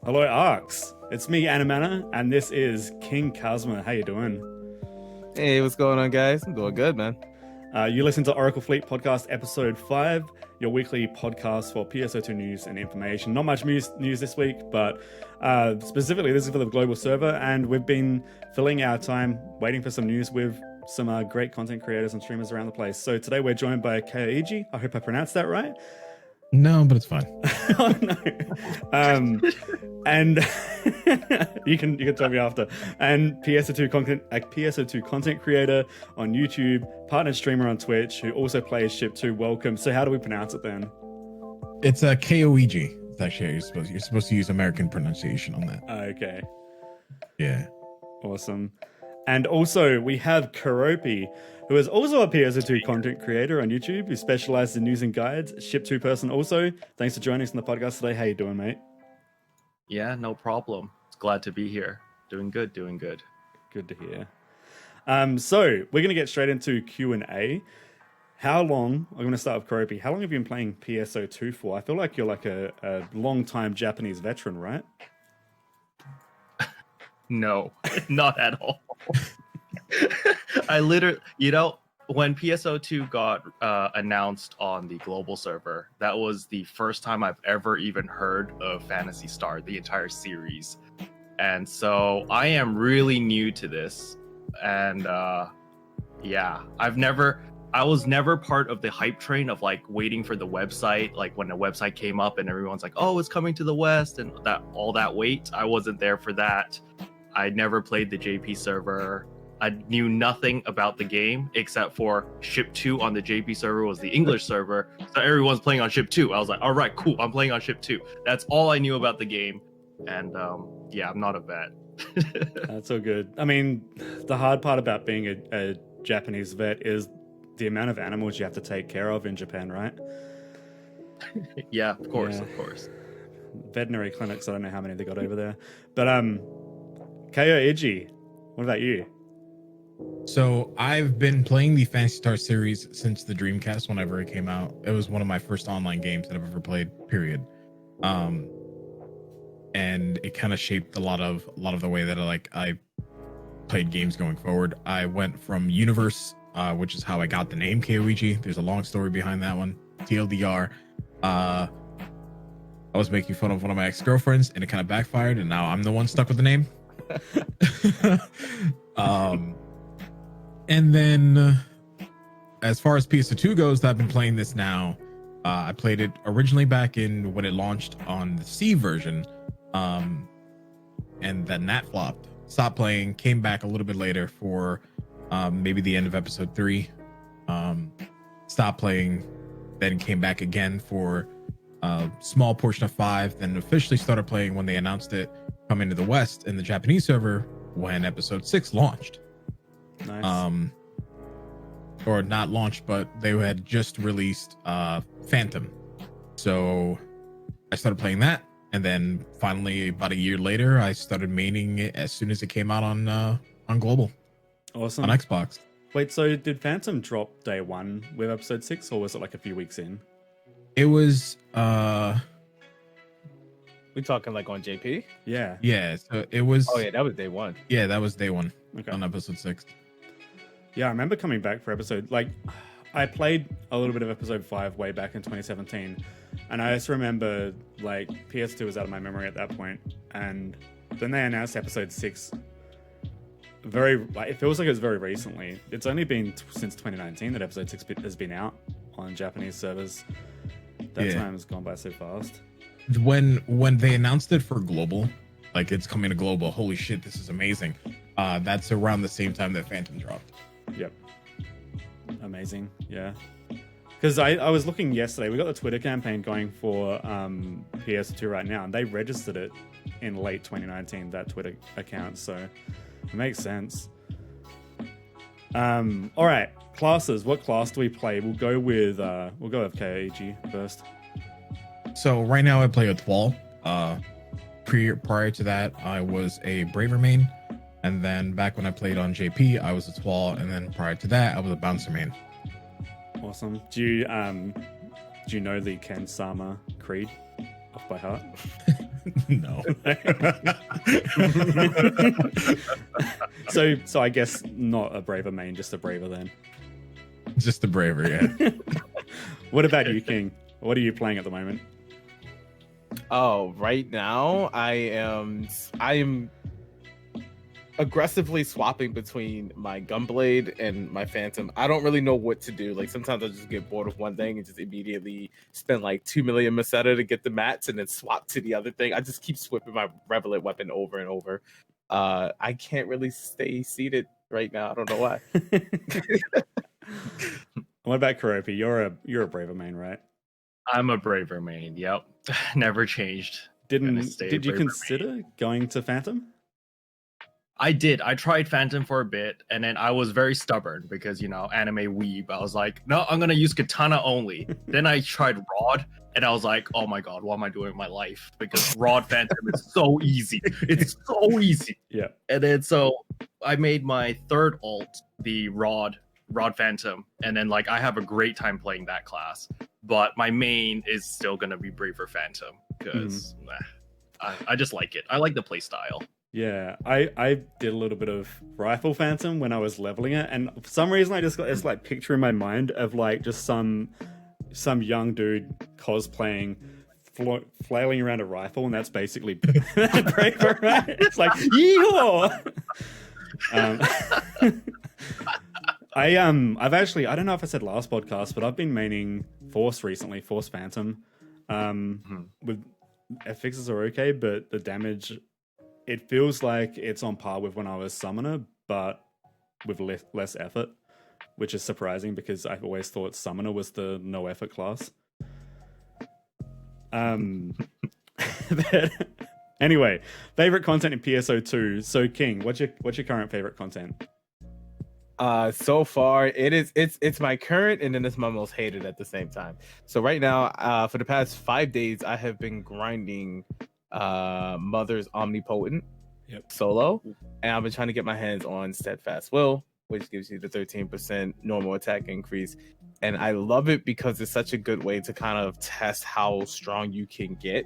Hello, Arcs. It's me, Anamana, and this is XingKazma. How you doing? Hey, what's going on, guys? I'm doing good, man. You listen to Oracle Fleet Podcast Episode 5, your weekly podcast for PSO2 news and information. Not much news this week, but specifically this is for the global server, and we've been filling our time waiting for some news with some great content creators and streamers around the place. So today we're joined by Kaoiji. I hope I pronounced that right. No, but it's fine. Oh no. And you can tell me after. And PSO2 content creator on YouTube, partner streamer on Twitch, who also plays Ship 2. Welcome. So how do we pronounce it then? It's a Kaoiji. It's actually you're supposed to use American pronunciation on that. Okay. Yeah. Awesome. And also we have Keroppi, who is also a PSO2 content creator on YouTube, who specializes in news and guides. Ship 2 person also. Thanks for joining us on the podcast today. How you doing, mate? Yeah, no problem. It's glad to be here. Doing good. Good to hear. So we're going to get straight into Q&A. How long, I'm going to start with Keroppi. How long have you been playing PSO2 for? I feel like you're like a long-time Japanese veteran, right? No, not at all. I literally, when PSO2 got announced on the global server, that was the first time I've ever even heard of Phantasy Star, the entire series. And so I am really new to this. And yeah, I was never part of the hype train of like waiting for the website, like when the website came up and everyone's like, oh, it's coming to the West and all that wait. I wasn't there for that. I never played the JP server. I knew nothing about the game except for Ship 2 on the JP server was the English server. So everyone's playing on Ship 2. I was like, all right, cool. I'm playing on Ship 2. That's all I knew about the game. And yeah, I'm not a vet. That's all good. I mean, the hard part about being a Japanese vet is the amount of animals you have to take care of in Japan, right? Yeah, of course. Veterinary clinics, I don't know how many they got over there. But Kaoiji, what about you? So I've been playing the Phantasy Star series since the Dreamcast whenever it came out. It was one of my first online games that I've ever played, period. And it kind of shaped a lot of the way that I played games going forward. I went from Universe, which is how I got the name Kaoiji. There's a long story behind that one. TLDR. I was making fun of one of my ex-girlfriends and it kind of backfired, and now I'm the one stuck with the name. And then as far as PSO2 goes, I've been playing this now. I played it originally back in when it launched on the C version, and then that flopped. Stopped playing, came back a little bit later for maybe the end of episode 3. Stopped playing, then came back again for a small portion of 5, then officially started playing when they announced it coming to the West in the Japanese server when episode 6 launched. Nice. Or not launched, but they had just released Phantom. So I started playing that, and then finally about a year later I started maining it as soon as it came out on global. Awesome. On Xbox. Wait, so did Phantom drop day 1 with episode 6, or was it like a few weeks in? It was We talking like on JP? Yeah. So it was. Oh yeah, that was day 1. Yeah, that was day 1. Okay. On episode 6. Yeah, I remember coming back for episode, like, I played a little bit of episode 5 way back in 2017, and I just remember, like, PS2 was out of my memory at that point, and then they announced episode 6 it feels like it was very recently. It's only been since 2019 that episode 6 has been out on Japanese servers. That time has gone by so fast. When they announced it for global, like it's coming to global, holy shit, this is amazing. That's around the same time that Phantom dropped. Yep. Amazing. Yeah. Because I was looking yesterday, we got the Twitter campaign going for PS2 right now, and they registered it in late 2019, that Twitter account, so it makes sense. All right, classes. What class do we play? We'll go with Kaoiji first. So right now I play with Twal. Prior to that, I was a Braver main, and then back when I played on JP, I was a Twal, and then prior to that, I was a Bouncer main. Awesome. Do you know the Ken Sama Creed off by heart? No. So I guess not a braver main, just a braver then. Just the braver, yeah. What about you, King? What are you playing at the moment? Oh, right now I am aggressively swapping between my Gunblade and my Phantom. I don't really know what to do. Like sometimes I just get bored of one thing and just immediately spend like 2 million Meseta to get the mats and then swap to the other thing. I just keep switching my Revelant weapon over and over. I can't really stay seated right now. I don't know why. What about Keroppi? You're a braver main, right? I'm a braver main. Yep, never changed. Gonna stay Did you braver consider going to Phantom? I did. I tried Phantom for a bit, and then I was very stubborn because, you know, anime weeb. I was like, no, I'm going to use Katana only. Then I tried Rod, and I was like, oh my god, what am I doing with my life? Because Rod Phantom is so easy. It's so easy. Yeah. And then so I made my third ult, the Rod Phantom, and then like I have a great time playing that class. But my main is still going to be Braver Phantom because I just like it. I like the play style. Yeah, I did a little bit of Rifle Phantom when I was leveling it, and for some reason I just got this like picture in my mind of like just some young dude cosplaying, flailing around a rifle, and that's basically Braver, right? It's like yeehaw. I've actually, I don't know if I said last podcast, but I've been maining Force recently, Force Phantom. With fixes are okay, but the damage, it feels like it's on par with when I was Summoner, but with less effort, which is surprising because I've always thought Summoner was the no effort class. But anyway, favorite content in PSO2. So King, what's your current favorite content? So far it's my current and then it's my most hated at the same time. So right now, for the past 5 days, I have been grinding Mother's Omnipotent solo, and I've been trying to get my hands on Steadfast Will, which gives you the 13% normal attack increase. And I love it because it's such a good way to kind of test how strong you can get,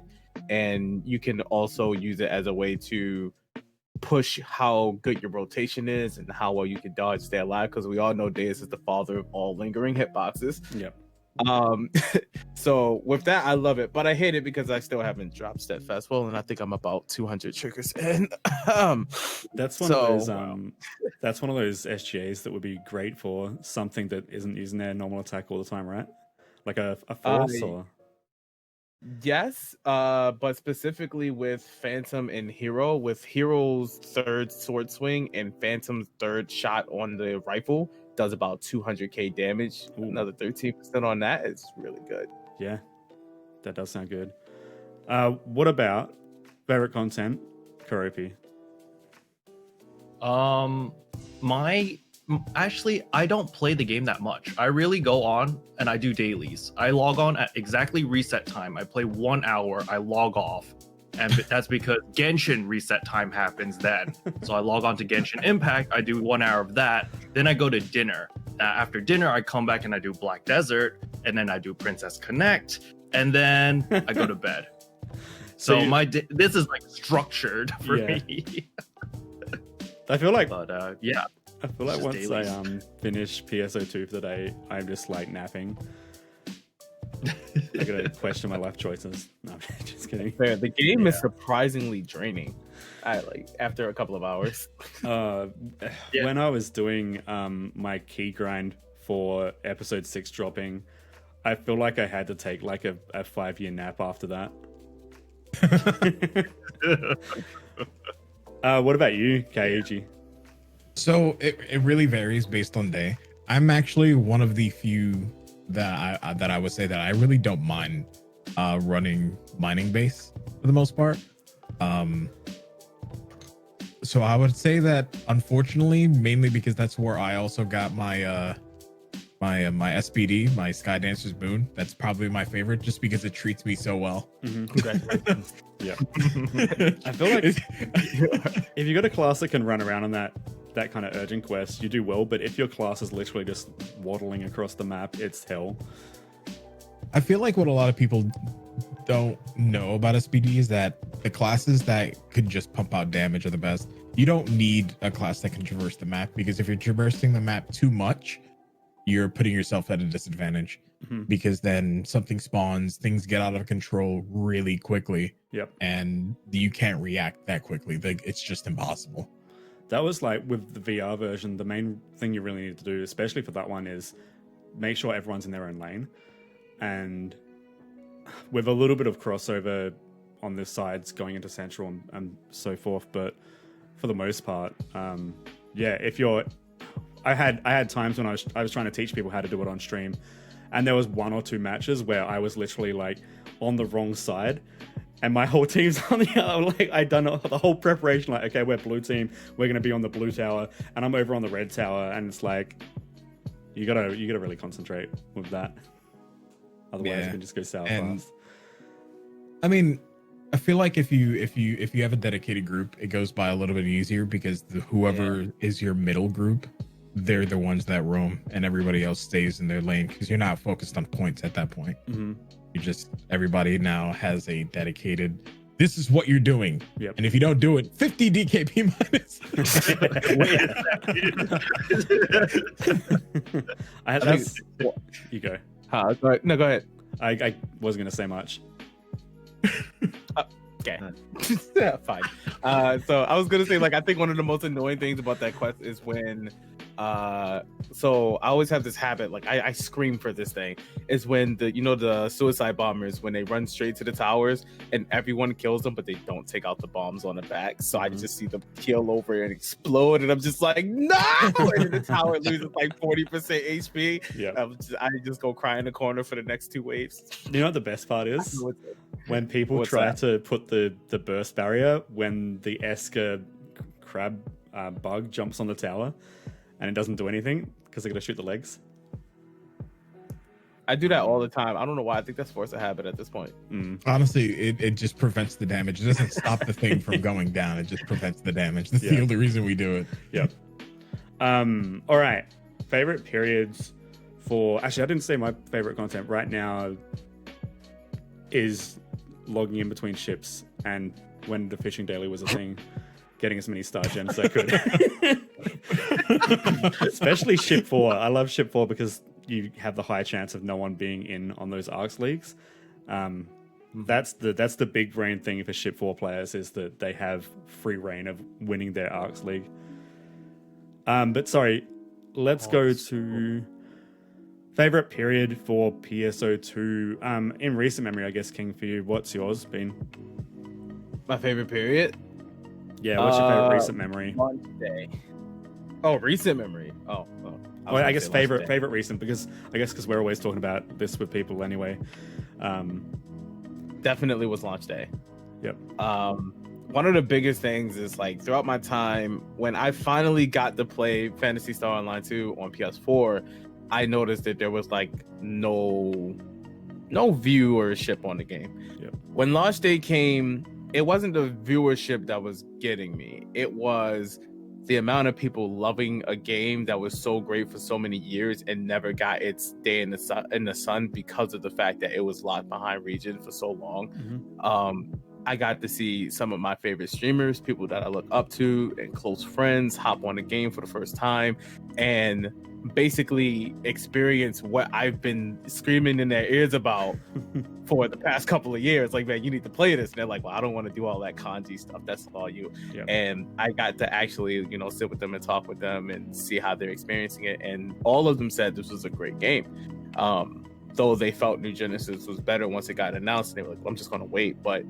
and you can also use it as a way to push how good your rotation is and how well you can dodge, stay alive, because we all know Deus is the father of all lingering hitboxes. Yep. So with that, I love it, but I hate it because I still haven't dropped Steadfast Will, and I think I'm about 200 triggers in. That's one of those. That's one of those SGAs that would be great for something that isn't using their normal attack all the time, right? Like a force or. Yes, but specifically with Phantom and Hero, with Hero's third sword swing and Phantom's third shot on the rifle does about 200k damage. Ooh. Another 13% on that is really good. Yeah, that does sound good. What about favorite content, Keroppi? Actually, I don't play the game that much. I really go on and I do dailies. I log on at exactly reset time. I play 1 hour, I log off. And that's because Genshin reset time happens then. So I log on to Genshin Impact, I do 1 hour of that. Then I go to dinner. After dinner, I come back and I do Black Desert. And then I do Princess Connect. And then I go to bed. So this is like structured for me. I feel like... But yeah. I feel like once dailies. I finish PSO2 for the day, I'm just like napping. I gotta question my life choices. No, I'm just kidding. Fair. The game is surprisingly draining. After a couple of hours. When I was doing my key grind for episode 6 dropping, I feel like I had to take like a 5-year nap after that. What about you, Kaoiji? So it really varies based on day. I'm actually one of the few that I would say that I really don't mind running mining base for the most part. So I would say that unfortunately, mainly because that's where I also got my my SPD, my Sky Dancer's Boon. That's probably my favorite, just because it treats me so well. Mm-hmm. Congratulations. Yeah. I feel like if you got a class that can run around on that kind of urgent quest, you do well. But if your class is literally just waddling across the map, it's hell. I feel like what a lot of people don't know about SPD is that the classes that could just pump out damage are the best. You don't need a class that can traverse the map, because if you're traversing the map too much, you're putting yourself at a disadvantage, because then something spawns, things get out of control really quickly. Yep. And you can't react that quickly. It's just impossible. That was like with the VR version, the main thing you really need to do, especially for that one, is make sure everyone's in their own lane. And with a little bit of crossover on this sides going into Central and so forth, but for the most part, if you're... I had times when I was trying to teach people how to do it on stream, and there was 1 or 2 matches where I was literally like on the wrong side, and my whole team's on the other. Like, I'd done the whole preparation, like, okay, we're blue team, we're gonna be on the blue tower, and I'm over on the red tower, and it's like you gotta really concentrate with that, otherwise you can just go south fast. I mean, I feel like if you have a dedicated group, it goes by a little bit easier, because whoever is your middle group, they're the ones that roam, and everybody else stays in their lane, because you're not focused on points at that point. Everybody now has a dedicated, this is what you're doing. Yep. And if you don't do it, 50 DKP minus. You go. No, go ahead. I wasn't gonna say much. Okay. Fine. So I was gonna say, like, I think one of the most annoying things about that quest is when so I always have this habit, like I scream for this thing, is when the suicide bombers, when they run straight to the towers and everyone kills them, but they don't take out the bombs on the back. So I just see them keel over and explode, and I'm just like, no! And the tower loses like 40% HP. Yeah. I just go cry in the corner for the next 2 waves. You know what the best part is? When people try to put the burst barrier when the Esker crab bug jumps on the tower and it doesn't do anything because they're going to shoot the legs. I do that all the time. I don't know why. I think that's force of habit at this point. Honestly, it just prevents the damage. It doesn't stop the thing from going down. It just prevents the damage. That's the only reason we do it. Yep. All right. Favorite periods for... Actually, I didn't say my favorite content. Right now is logging in between ships, and when the fishing daily was a thing, getting as many star gems as I could. Especially ship 4. I love ship 4 because you have the high chance of no one being in on those Arcs leagues. That's the big brain thing for ship 4 players, is that they have free reign of winning their Arcs league. But sorry, let's go to favorite period for PSO2. In recent memory, I guess, King, for you, what's yours been? My favorite period? Yeah, what's your favorite recent memory? Launch day. Oh, recent memory. Oh. I guess favorite recent, because we're always talking about this with people anyway. Definitely was launch day. Yep. One of the biggest things is, like, throughout my time, when I finally got to play Phantasy Star Online 2 on PS4, I noticed that there was like no viewership on the game. Yep. When launch day came, it wasn't the viewership that was getting me. It was the amount of people loving a game that was so great for so many years and never got its day in the sun because of the fact that it was locked behind region for so long. I got to see some of my favorite streamers, people that I look up to, and close friends hop on the game for the first time and basically experience what I've been screaming in their ears about for the past couple of years. Like, man, you need to play this. And they're like, well, I don't want to do all that kanji stuff. That's all you. Yep. And I got to actually, sit with them and talk with them and see how they're experiencing it. And all of them said this was a great game. Though they felt New Genesis was better once it got announced. And they were like, well, I'm just going to wait. But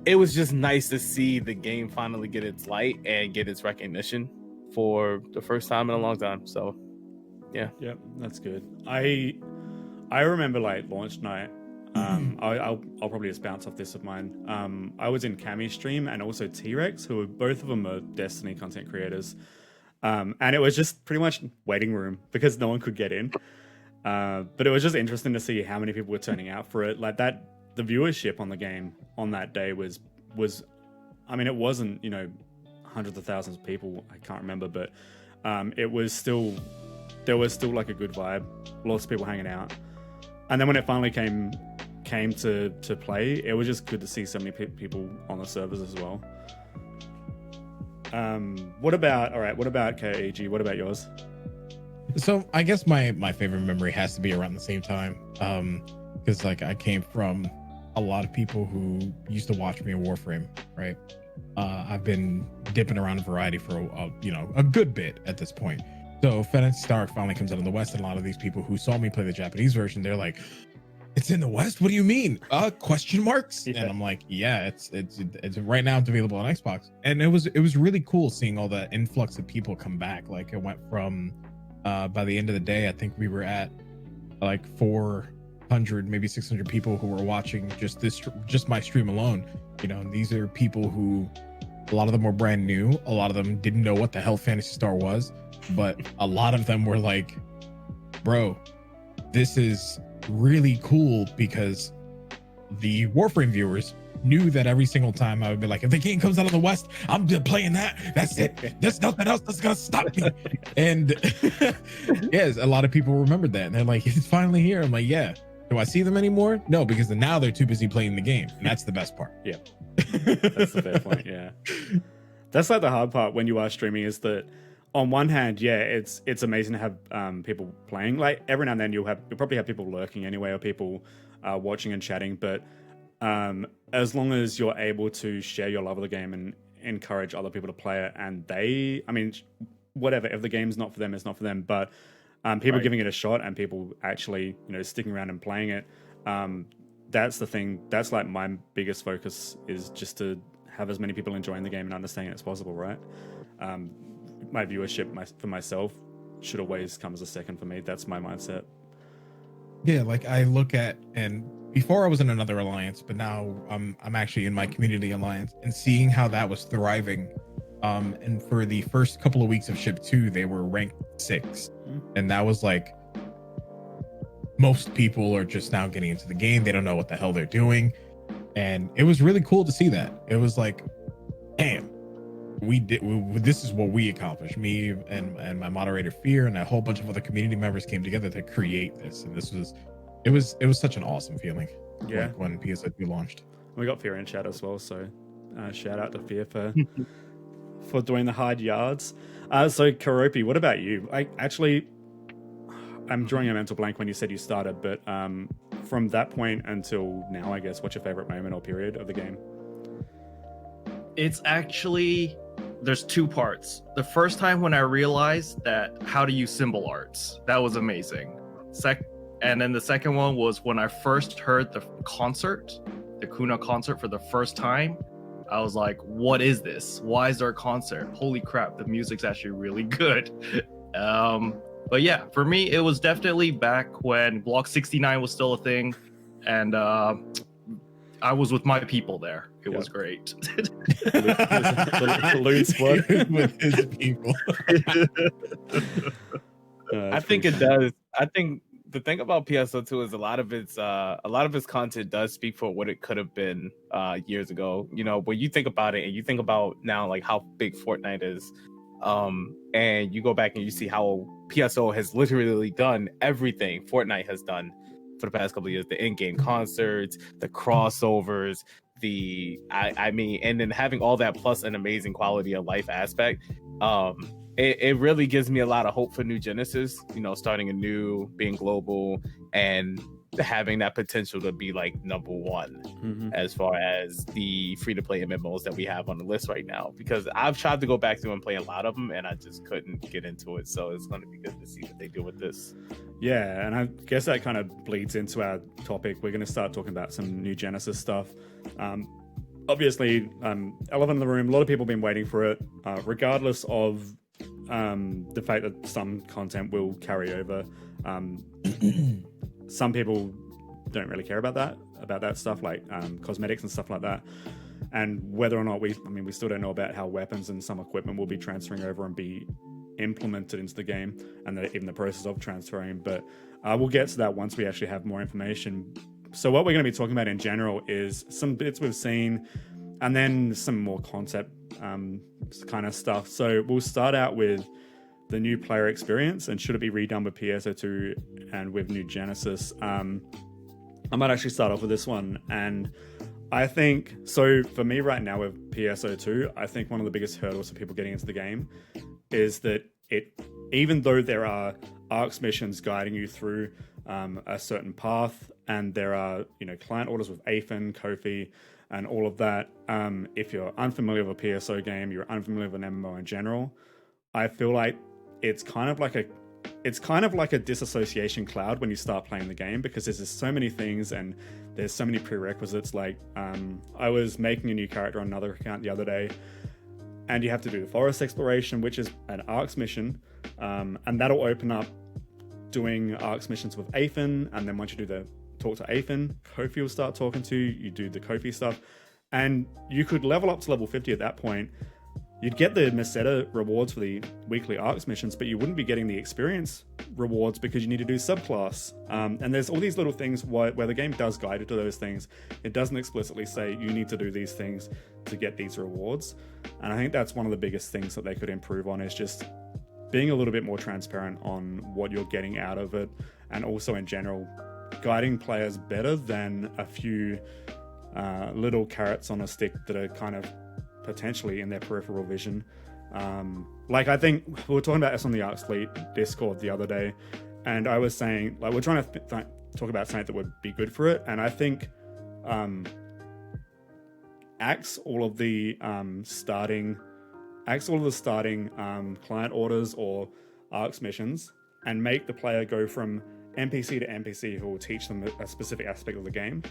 it was just nice to see the game finally get its light and get its recognition for the first time in a long time. So, yeah, that's good. I remember, like, launch night. I'll probably just bounce off this of mine. I was in Cami's stream and also T-Rex, who both of them are Destiny content creators. And it was just pretty much waiting room because no one could get in. But it was just interesting to see how many people were turning out for it. Like that. The viewership on the game on that day was I mean, it wasn't, hundreds of thousands of people, I can't remember, but there was still like a good vibe, lots of people hanging out. And then when it finally came came to play, it was just good to see so many people on the servers as well. What about Kaoiji? What about yours? So I guess my favorite memory has to be around the same time, because like I came from a lot of people who used to watch me in Warframe, right? I've been dipping around in variety for a good bit at this point. So Phantasy Star finally comes out in the West, and a lot of these people who saw me play the Japanese version, they're like, "It's in the West? What do you mean? Question marks?" Yeah. And I'm like, "Yeah, it's right now. It's available on Xbox." And it was really cool seeing all the influx of people come back. Like it went from by the end of the day, I think we were at like 400, maybe 600 people who were watching just my stream alone. And these are people who, a lot of them were brand new. A lot of them didn't know what the hell Phantasy Star was, but a lot of them were like, "Bro, this is really cool," because the Warframe viewers knew that every single time I would be like, "If the game comes out of the West, I'm just playing that. That's it. There's nothing else that's gonna stop me." And yes, a lot of people remembered that, and they're like, "It's finally here." I'm like, "Yeah." Do I see them anymore? No, because now they're too busy playing the game, and that's the best part. Yeah, that's the fair point. Yeah, that's like the hard part when you are streaming, is that on one hand, yeah, it's amazing to have people playing. Like every now and then you'll probably have people lurking anyway, or people watching and chatting. But as long as you're able to share your love of the game and encourage other people to play it, and whatever, if the game's not for them, it's not for them. But people Right. giving it a shot and people actually sticking around and playing it, that's the thing. That's like my biggest focus, is just to have as many people enjoying the game and understanding it as possible, right? My viewership for myself should always come as a second for me. That's my mindset. Yeah, like I look at, and before I was in another alliance, but now I'm actually in my community alliance, and seeing how that was thriving. And for the first couple of weeks of Ship 2, they were ranked 6, and that was like, most people are just now getting into the game. They don't know what the hell they're doing, and it was really cool to see that. It was like, damn, this is what we accomplished. Me and my moderator Fear and a whole bunch of other community members came together to create this, and it was such an awesome feeling. Yeah. Like when PSO2 launched. We got Fear in chat as well, so shout out to Fear for doing the hard yards. So Keroppi, what about you? I'm drawing a mental blank when you said you started, but from that point until now, I guess, what's your favorite moment or period of the game? It's actually, there's two parts. The first time when I realized that how to use symbol arts, that was amazing. And then the second one was when I first heard the concert, the Kuna concert for the first time. I was like, what is this? Why is there a concert? Holy crap, the music's actually really good. But yeah, for me, it was definitely back when Block 69 was still a thing. And I was with my people there. It was great. The loot squad With his people. I think it does. I think the thing about PSO2 is a lot of its content does speak for what it could have been years ago. When you think about it and you think about now, like how big Fortnite is, and you go back and you see how PSO has literally done everything Fortnite has done for the past couple of years: the in-game concerts, the crossovers, and then having all that plus an amazing quality of life aspect. It really gives me a lot of hope for New Genesis, starting anew, being global, and having that potential to be like number one as far as the free-to-play MMOs that we have on the list right now. Because I've tried to go back through and play a lot of them, and I just couldn't get into it. So it's going to be good to see what they do with this. Yeah, and I guess that kind of bleeds into our topic. We're going to start talking about some New Genesis stuff. Obviously, elephant in the room, a lot of people have been waiting for it, regardless of the fact that some content will carry over. Some people don't really care about that stuff, like cosmetics and stuff like that. And whether or not we still don't know about how weapons and some equipment will be transferring over and be implemented into the game, and even the process of transferring. But we'll get to that once we actually have more information. So what we're going to be talking about in general is some bits we've seen, and then some more concept kind of stuff. So we'll start out with the new player experience, and should it be redone with PSO2 and with New Genesis. I might actually start off with this one. And I think, so for me right now with PSO2, I think one of the biggest hurdles for people getting into the game is that even though there are ARX missions guiding you through a certain path, and there are, client orders with Aphen, Ko-fi, and all of that, if you're unfamiliar with a PSO game, you're unfamiliar with an MMO in general, I feel like it's kind of like a disassociation cloud when you start playing the game, because there's just so many things and there's so many prerequisites. Like I was making a new character on another account the other day, and you have to do the forest exploration, which is an ARX mission, and that'll open up doing ARX missions with Aphen, and then once you do talk to Aphen, Ko-fi will start talking to you, you do the Ko-fi stuff, and you could level up to level 50 at that point. You'd get the Meseta rewards for the weekly ARX missions, but you wouldn't be getting the experience rewards because you need to do subclass. And there's all these little things where the game does guide you to those things. It doesn't explicitly say you need to do these things to get these rewards. And I think that's one of the biggest things that they could improve on, is just being a little bit more transparent on what you're getting out of it. And also in general, guiding players better than a few little carrots on a stick that are kind of potentially in their peripheral vision. I think we were talking about this on the ARX Fleet Discord the other day, and I was saying, we're trying to talk about something that would be good for it, and I think axe all of the starting client orders or ARX missions, and make the player go from NPC to NPC who will teach them a specific aspect of the game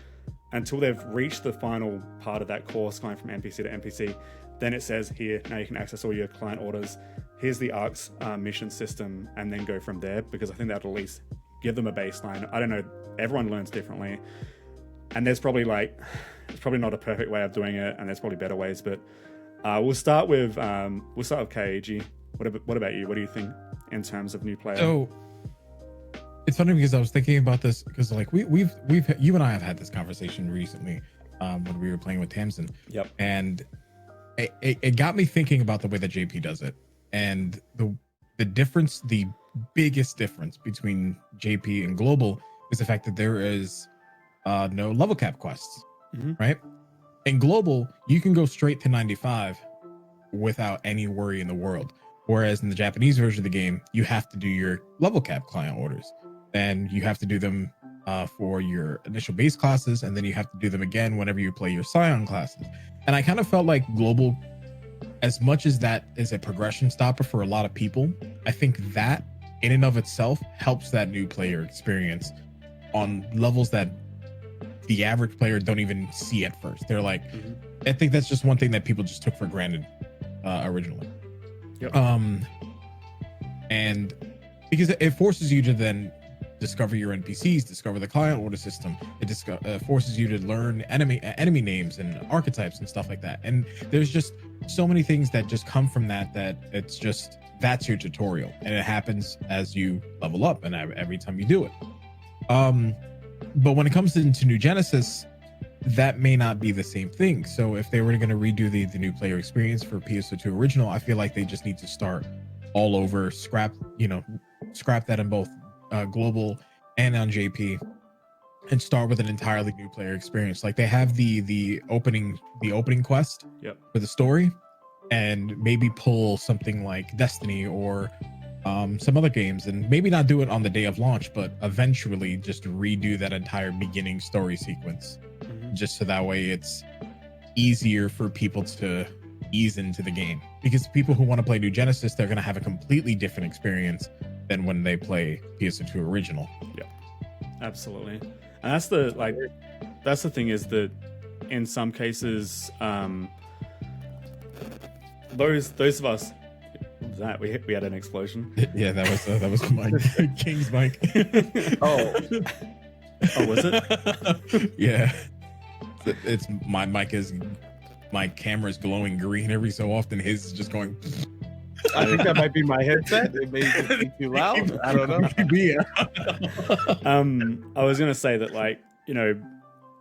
until they've reached the final part of that course, going from NPC to NPC. Then it says here, now you can access all your client orders. Here's the ARX mission system, and then go from there, because I think that'll at least give them a baseline. I don't know, everyone learns differently, and there's probably it's probably not a perfect way of doing it, and there's probably better ways, but we'll start with Kaoiji. What about you? What do you think in terms of new player? So it's funny because I was thinking about this, because we've you and I have had this conversation recently when we were playing with Tamsin. Yep. And it got me thinking about the way that JP does it, and the difference, the biggest difference between JP and Global is the fact that there is no level cap quests, right? In Global, you can go straight to 95 without any worry in the world. Whereas in the Japanese version of the game, you have to do your level cap client orders, and you have to do them for your initial base classes, and then you have to do them again whenever you play your Scion classes. And I kind of felt like Global, as much as that is a progression stopper for a lot of people, I think that in and of itself helps that new player experience on levels that the average player don't even see at first. They're like, I think that's just one thing that people just took for granted originally. Yep. And because it forces you to then discover your NPCs, discover the client order system. It forces you to learn enemy names and archetypes and stuff like that. And there's just so many things that just come from that it's just, that's your tutorial, and it happens as you level up and every time you do it. But when it comes into New Genesis, that may not be the same thing. So if they were going to redo the new player experience for PSO2 original, I feel like they just need to start all over, scrap that in both Global and on JP, and start with an entirely new player experience. Like they have the opening quest for the story, and maybe pull something like Destiny or some other games, and maybe not do it on the day of launch, but eventually just redo that entire beginning story sequence, just so that way it's easier for people to ease into the game. Because people who want to play New Genesis, they're going to have a completely different experience than when they play PSO2 original. Yeah, absolutely. And that's the thing, is that in some cases, those of us, what was that? We had an explosion. Yeah, that was my King's mic. Oh, was it? Yeah, it's my mic is, my camera is glowing green every so often. His is just going. I think that might be my headset. It may just be too loud. I don't know. Yeah. I was gonna say that,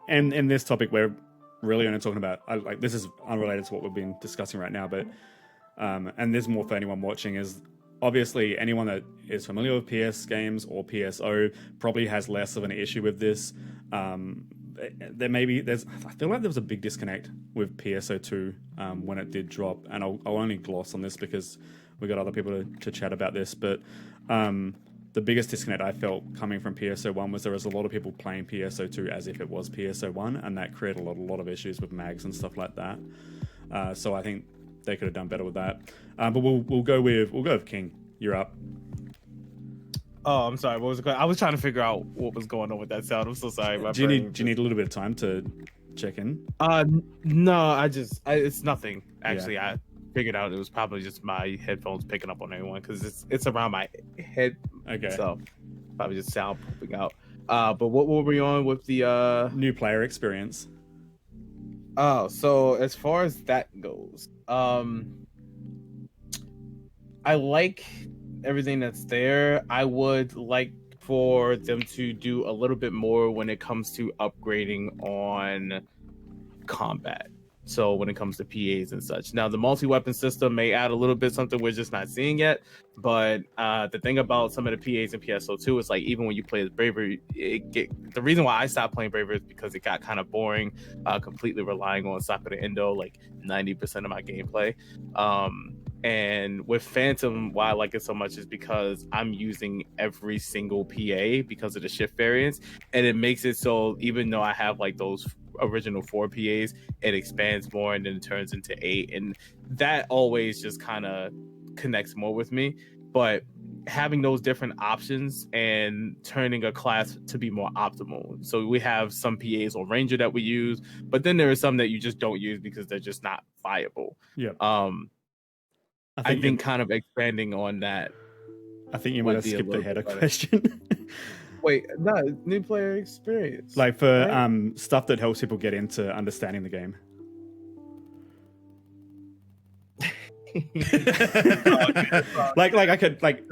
and in this topic we're really only talking about, this is unrelated to what we've been discussing right now, but and there's more for anyone watching, is obviously anyone that is familiar with PS games or PSO probably has less of an issue with this. I feel like there was a big disconnect with PSO2 when it did drop, and I'll only gloss on this because we got other people to chat about this, but the biggest disconnect I felt coming from PSO1 was there was a lot of people playing PSO2 as if it was PSO1, and that created a lot of issues with mags and stuff like that. So I think they could have done better with that. But we'll go with King. You're up. Oh, I'm sorry. What was it? I was trying to figure out what was going on with that sound. I'm so sorry. Do you need a little bit of time to check in? No. It's nothing. Actually, yeah. I figured out it was probably just my headphones picking up on everyone because it's around my head. Okay. So probably just sound popping out. But what were we on with the new player experience? Oh, so as far as that goes, I like everything that's there. I would like for them to do a little bit more when it comes to upgrading on combat. So when it comes to PAs and such. Now the multi-weapon system may add a little bit something we're just not seeing yet. But the thing about some of the PAs in PSO2 is like even when you play as Bravery, the reason why I stopped playing Bravery is because it got kind of boring, completely relying on Sakura Endo like 90% of my gameplay. And with Phantom, why I like it so much is because I'm using every single PA because of the shift variants, and it makes it so even though I have like those original 4 PAs, it expands more and then it turns into 8, and that always just kind of connects more with me. But having those different options and turning a class to be more optimal. So we have some PAs on Ranger that we use, but then there are some that you just don't use because they're just not viable. Yeah. I think kind of expanding on that. I think you might have skipped ahead a question. Wait, no, new player experience. Like for right? Stuff that helps people get into understanding the game. like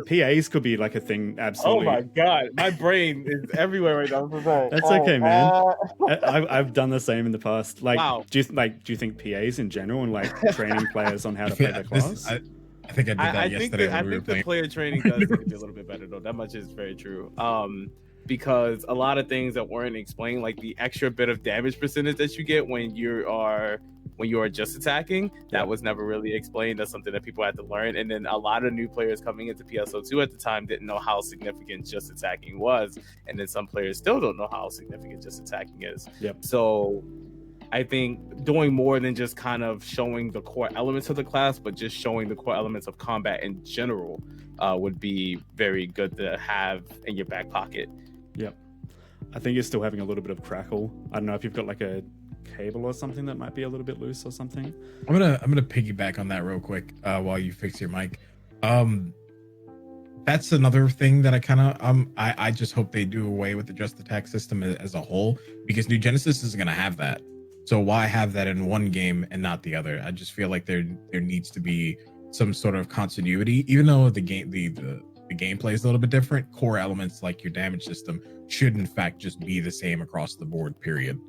PAs could be like a thing. Absolutely. Oh my god, my brain is everywhere right now. That's okay, man. I've done the same in the past. Like, wow. Do you think PAs in general and like training players on how to play their class? I think I did that yesterday. I think the player training does need to be a little bit better though. That much is very true. Because a lot of things that weren't explained, like the extra bit of damage percentage that you get when you are just attacking, that was never really explained. That's something that people had to learn. And then a lot of new players coming into PSO2 at the time didn't know how significant just attacking was. And then some players still don't know how significant just attacking is. Yep. So I think doing more than just kind of showing the core elements of the class, but just showing the core elements of combat in general would be very good to have in your back pocket. Yep. I think you're still having a little bit of crackle. I don't know if you've got like a cable or something that might be a little bit loose or something. I'm gonna piggyback on that real quick while you fix your mic. That's another thing that I kind of I just hope they do away with the just attack system as a whole, because New Genesis isn't gonna have that. So why have that in one game and not the other? I just feel like there needs to be some sort of continuity, even though the gameplay is a little bit different. Core elements like your damage system should in fact just be the same across the board, period.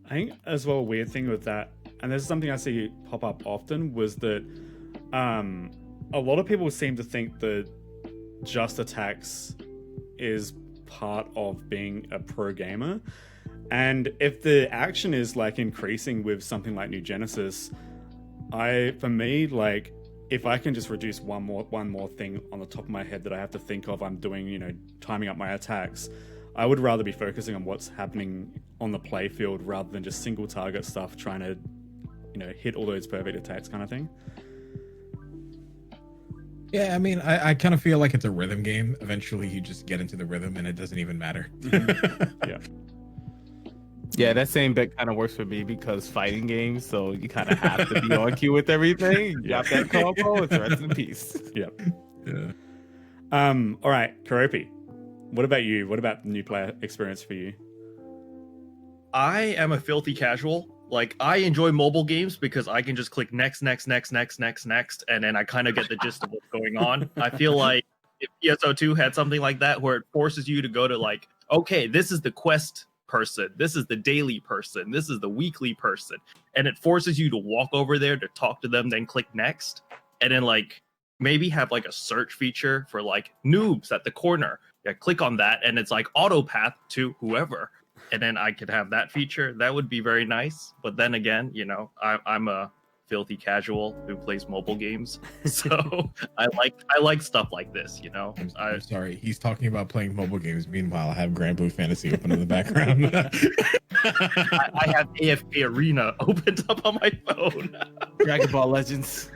I think as well a weird thing with that, and this is something I see pop up often, was that a lot of people seem to think that just attacks is part of being a pro gamer. And if the action is like increasing with something like New Genesis, for me, like if I can just reduce one more thing on the top of my head that I have to think of, I'm doing, timing up my attacks, I would rather be focusing on what's happening on the play field rather than just single target stuff, trying to, hit all those perfect attacks kind of thing. Yeah, I mean, I kind of feel like it's a rhythm game. Eventually you just get into the rhythm and it doesn't even matter. Yeah. Yeah, that same bit kind of works for me because fighting games, so you kind of have to be on cue with everything. You got that combo, it's rest in peace. Yep. Yeah. All right, Keroppi, what about you? What about the new player experience for you? I am a filthy casual. Like, I enjoy mobile games because I can just click next, and then I kind of get the gist of what's going on. I feel like if PSO2 had something like that where it forces you to go to like, okay, this is the quest person, this is the daily person, this is the weekly person, and it forces you to walk over there to talk to them, then click next, and then like maybe have like a search feature for like noobs at the corner. Yeah, click on that and it's like auto path to whoever. and then I could have that feature. That would be very nice. But then again, you know, I'm a filthy casual who plays mobile games, so I like stuff like this. You know, I'm sorry, he's talking about playing mobile games. Meanwhile, I have Grand Blue Fantasy open in the background. I have AFK Arena opened up on my phone. Dragon Ball Legends.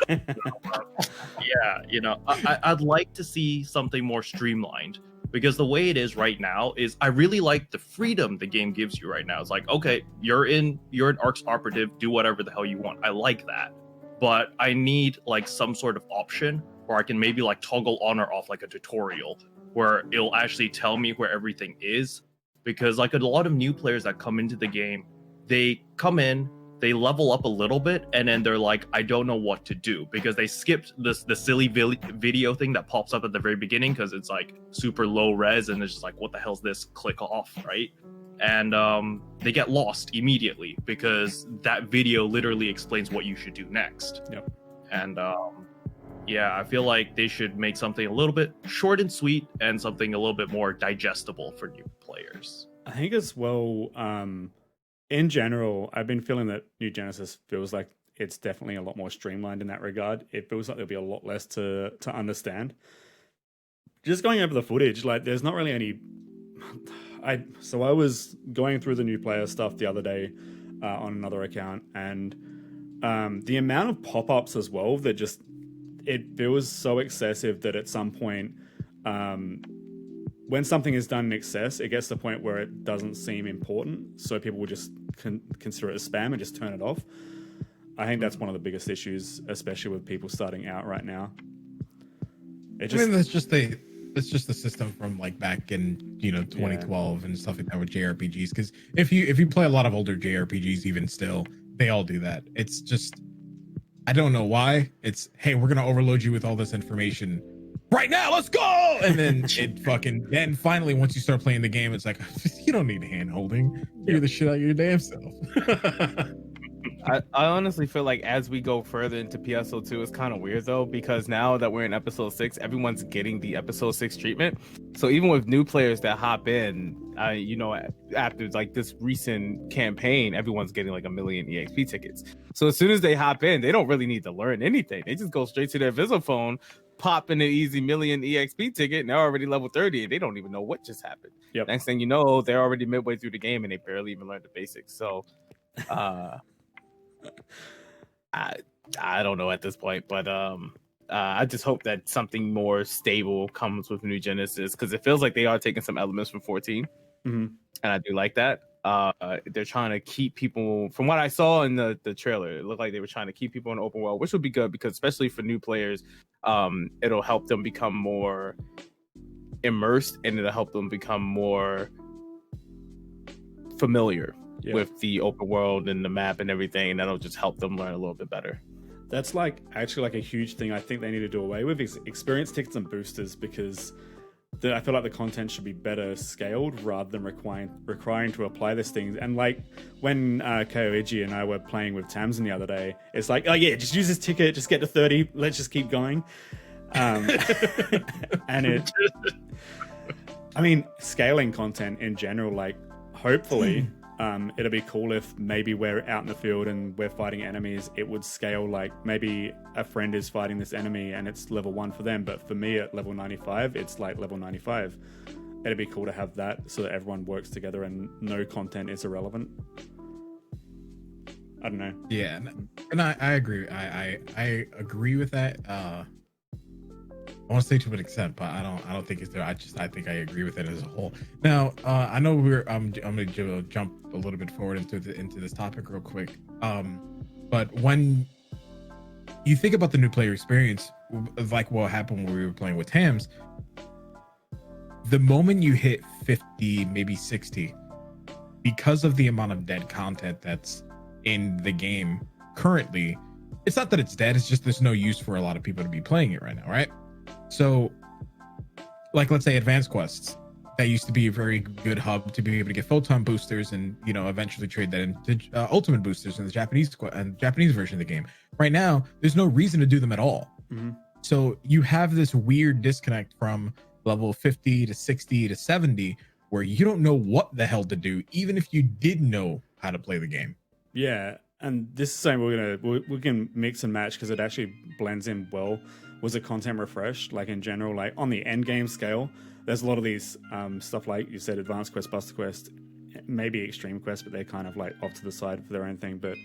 Yeah, you know, I'd like to see something more streamlined, because the way it is right now is I really like the freedom the game gives you right now. It's like, okay, you're an ARC's operative, do whatever the hell you want. I like that. But I need like some sort of option where I can maybe like toggle on or off like a tutorial where it'll actually tell me where everything is. Because like a lot of new players that come into the game, they come in, they level up a little bit, and then they're like, I don't know what to do, because they skipped the silly video thing that pops up at the very beginning because it's like super low res, and it's just like, what the hell's this? Click off, right? And they get lost immediately because that video literally explains what you should do next. Yep. And yeah, I feel like they should make something a little bit short and sweet and something a little bit more digestible for new players. I think as well, in general, I've been feeling that New Genesis feels like it's definitely a lot more streamlined in that regard. It feels like there'll be a lot less to understand. Just going over the footage, like there's not really any. I was going through the new player stuff the other day on another account, and the amount of pop-ups as well that just it feels so excessive that at some point, when something is done in excess, it gets to the point where it doesn't seem important, so people will just consider it as spam and just turn it off. I think that's one of the biggest issues, especially with people starting out right now. I mean, that's just the system from like back in 2012 and stuff like that with JRPGs. Because if you play a lot of older JRPGs, even still, they all do that. It's just, I don't know why. It's, hey, we're gonna overload you with all this information right now, let's go, and then then finally once you start playing the game, it's like, you don't need hand holding, figure the shit out of your damn self. I honestly feel like as we go further into PSO2, it's kind of weird though, because now that we're in episode 6, everyone's getting the episode 6 treatment. So even with new players that hop in, after like this recent campaign, everyone's getting like 1 million EXP tickets. So as soon as they hop in, they don't really need to learn anything. They just go straight to their Visiphone, pop in an easy 1 million EXP ticket, and they're already level 30, and they don't even know what just happened. Yep. Next thing you know, they're already midway through the game, and they barely even learned the basics. So, I don't know at this point, but I just hope that something more stable comes with New Genesis, because it feels like they are taking some elements from 14, and I do like that. They're trying to keep people, from what I saw in the trailer, it looked like they were trying to keep people in open world, which would be good, because especially for new players, it'll help them become more immersed, and it'll help them become more familiar with the open world and the map and everything, and that'll just help them learn a little bit better. That's like actually like a huge thing I think they need to do away with, is experience tickets and boosters, because I feel like the content should be better scaled rather than requiring to apply these things. And like when Kaoiji and I were playing with Tamsin the other day, it's like, oh yeah, just use this ticket, just get to 30, let's just keep going. And I mean, scaling content in general, like hopefully it'll be cool if maybe we're out in the field and we're fighting enemies, it would scale like maybe a friend is fighting this enemy and it's level 1 for them, but for me at level 95 it's like level 95. It'd be cool to have that so that everyone works together and no content is irrelevant. I don't know. Yeah, and I agree. I agree with that. I want to say to an extent, but I don't think it's there. I think I agree with it as a whole. Now, I know I'm going to jump a little bit forward into this topic real quick. But when you think about the new player experience, like what happened when we were playing with Tams, the moment you hit 50, maybe 60, because of the amount of dead content that's in the game currently, it's not that it's dead, it's just there's no use for a lot of people to be playing it right now, right? So, like, let's say advanced quests, that used to be a very good hub to be able to get photon boosters and, eventually trade that into ultimate boosters in the Japanese version of the game. Right now, there's no reason to do them at all. Mm-hmm. So you have this weird disconnect from level 50 to 60 to 70, where you don't know what the hell to do, even if you did know how to play the game. Yeah, and this is something we can mix and match because it actually blends in well. Was the content refreshed? Like in general, like on the end game scale, there's a lot of these stuff like you said, Advanced Quest, Buster Quest, maybe Extreme Quest, but they're kind of like off to the side for their own thing. But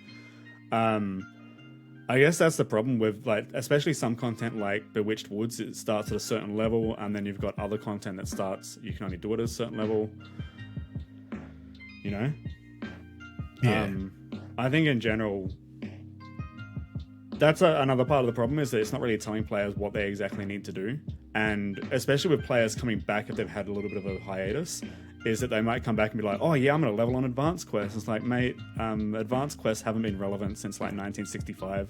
I guess that's the problem with like, especially some content like Bewitched Woods. It starts at a certain level, and then you've got other content that starts. You can only do it at a certain level. You know. Yeah. I think in general, that's another part of the problem is that it's not really telling players what they exactly need to do. And especially with players coming back if they've had a little bit of a hiatus, is that they might come back and be like, oh yeah, I'm going to level on Advanced Quest. It's like, mate, Advanced Quests haven't been relevant since like 1965.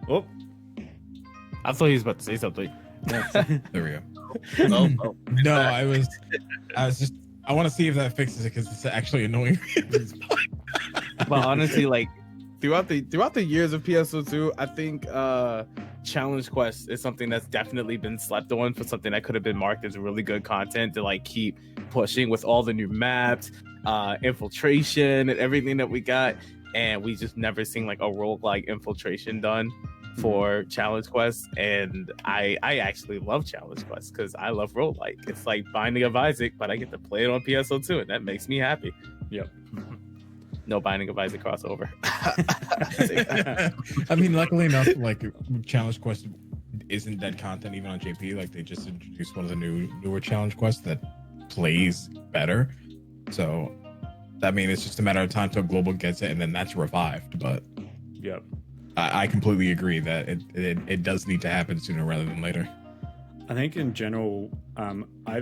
Oh. I thought he was about to say something. There we go. Oh. No, I want to see if that fixes it because it's actually annoying. But honestly, like throughout the years of PSO2, I think challenge quest is something that's definitely been slept on for something that could have been marked as really good content to like keep pushing with all the new maps, infiltration, and everything that we got. And we just never seen like a roguelike infiltration done for challenge quests. And I actually love challenge quests because I love roguelike. It's like Binding of Isaac, but I get to play it on PSO2, and that makes me happy. Yep. No Binding of Isaac crossover. I mean, luckily enough, like challenge quest isn't dead content even on JP. Like they just introduced one of the newer challenge quests that plays better. So I mean, it's just a matter of time till Global gets it, and then that's revived. But Yep. I completely agree that it does need to happen sooner rather than later. I think in general, I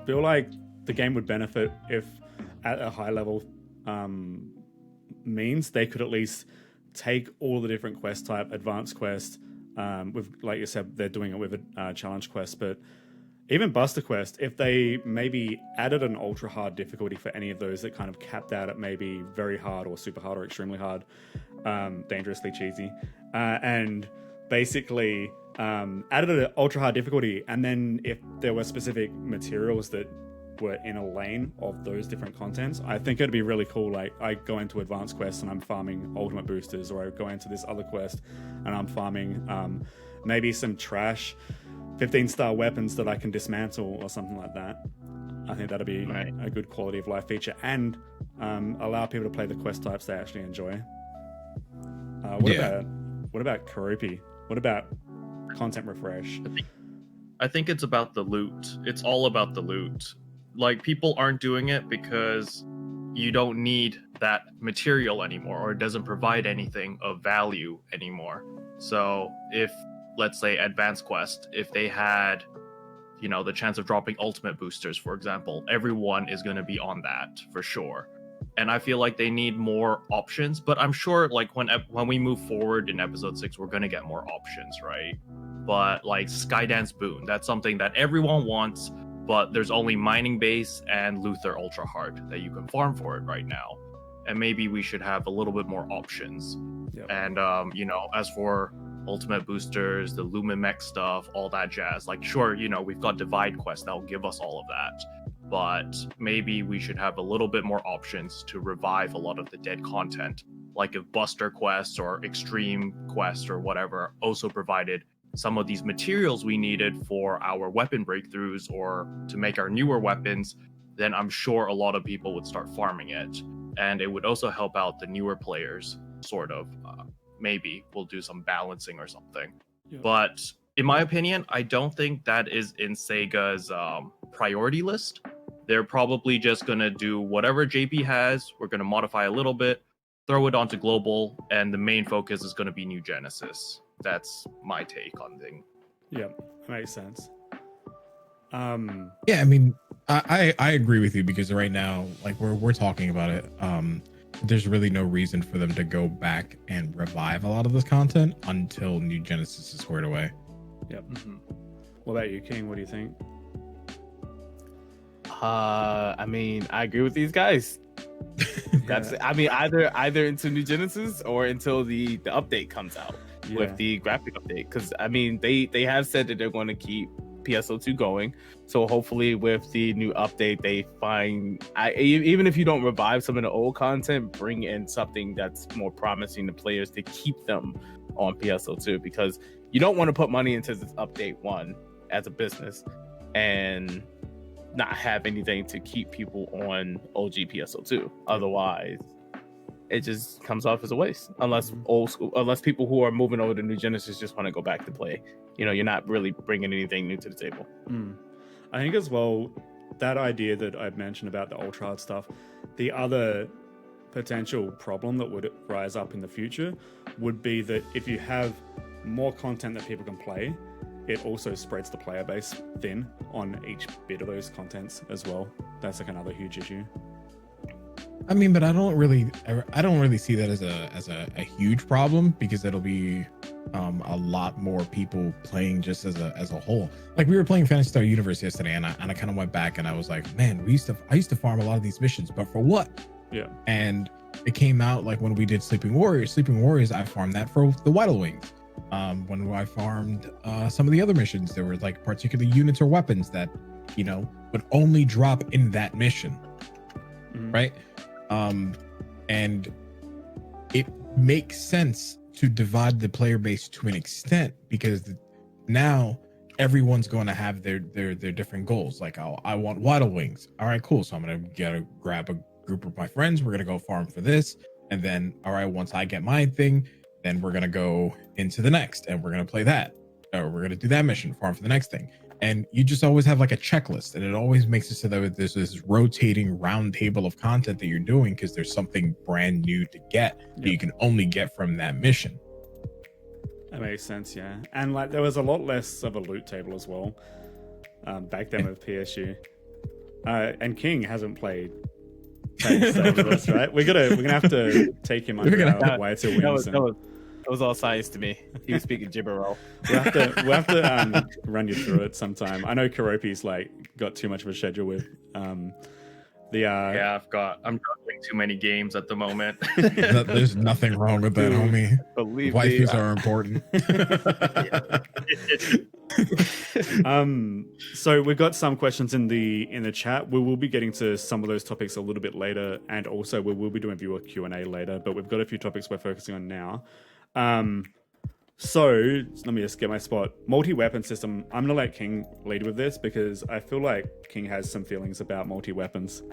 feel like the game would benefit if at a high level means they could at least take all the different quest type, advanced quest, with, like you said, they're doing it with a challenge quest, but even Buster Quest, if they maybe added an ultra hard difficulty for any of those that kind of capped out at maybe very hard or super hard or extremely hard, dangerously cheesy, and basically added an ultra hard difficulty, and then if there were specific materials that were in a lane of those different contents, I think it'd be really cool. Like I go into Advanced Quest and I'm farming ultimate boosters, or I go into this other quest and I'm farming maybe some trash 15-star weapons that I can dismantle or something like that. I think that'd be a good quality of life feature and allow people to play the quest types they actually enjoy. What about Keroppi? What about content refresh? I think it's about the loot. It's all about the loot. Like, people aren't doing it because you don't need that material anymore, or it doesn't provide anything of value anymore. So if, let's say, Advanced Quest, if they had, you know, the chance of dropping ultimate boosters, for example, everyone is going to be on that for sure. And I feel like they need more options, but I'm sure like when we move forward in episode 6, we're going to get more options, right? But like Skydance Boon, that's something that everyone wants, but there's only Mining Base and Luther Ultra Hard that you can farm for it right now. And maybe we should have a little bit more options. Yep. And, you know, as for ultimate boosters, the Lumimech stuff, all that jazz, like, sure, you know, we've got Divide Quest that'll give us all of that. But maybe we should have a little bit more options to revive a lot of the dead content. Like if Buster Quest or Extreme Quest or whatever also provided some of these materials we needed for our weapon breakthroughs or to make our newer weapons, then I'm sure a lot of people would start farming it. And it would also help out the newer players, sort of. Maybe we'll do some balancing or something. Yeah. But in my opinion, I don't think that is in Sega's priority list. They're probably just going to do whatever JP has. We're going to modify a little bit, throw it onto global, and the main focus is going to be New Genesis. That's my take on things. Yeah, makes sense. Yeah, I mean, I agree with you because right now, like we're talking about it, there's really no reason for them to go back and revive a lot of this content until New Genesis is squared away. Yep. Mm-hmm. What about you, King? What do you think? I mean, I agree with these guys. That's, I mean, either into New Genesis or until the update comes out with the graphic update. Because I mean, they have said that they're going to keep PSO2 going. So hopefully with the new update, they find, even if you don't revive some of the old content, bring in something that's more promising to players to keep them on PSO2, because you don't want to put money into this update one as a business and not have anything to keep people on OG PSO2. Otherwise, it just comes off as a waste. Unless people who are moving over to New Genesis just want to go back to play. You're not really bringing anything new to the table. I think as well, that idea that I've mentioned about the ultra hard stuff, the other potential problem that would rise up in the future would be that if you have more content that people can play, it also spreads the player base thin on each bit of those contents as well. That's like another huge issue. I mean, but I don't really see that as a huge problem, because it'll be a lot more people playing just as a whole. Like, we were playing Phantasy Star Universe yesterday, and I kind of went back and I was like, man, I used to farm a lot of these missions, but for what? Yeah. And it came out like when we did Sleeping Warriors, I farmed that for the White Wings. When I farmed some of the other missions, there were like particular units or weapons that would only drop in that mission, right? And it makes sense to divide the player base to an extent, because now everyone's going to have their different goals. Like, I want White Wings. All right, cool. So I'm going to grab a group of my friends. We're going to go farm for this. And then, all right, once I get my thing, then we're going to go into the next and we're going to play that. Or we're going to do that mission, farm for the next thing. And you just always have like a checklist, and it always makes it so that there's this rotating round table of content that you're doing, because there's something brand new to get that you can only get from that mission. That makes sense, yeah. And like, there was a lot less of a loot table as well back then with PSU. And King hasn't played with us, right? We're gonna have to take him under our YTL wings. That was all science to me. He was speaking gibberish. We'll have to run you through it sometime. I know Keroppi's like got too much of a schedule with I'm juggling too many games at the moment. There's nothing wrong with that, homie. Believe Wifeys are important. So we've got some questions in the chat. We will be getting to some of those topics a little bit later, and also we will be doing viewer Q&A later, but we've got a few topics we're focusing on now. So let me just get my spot. Multi-weapon system. I'm gonna let King lead with this, because I feel like King has some feelings about multi-weapons.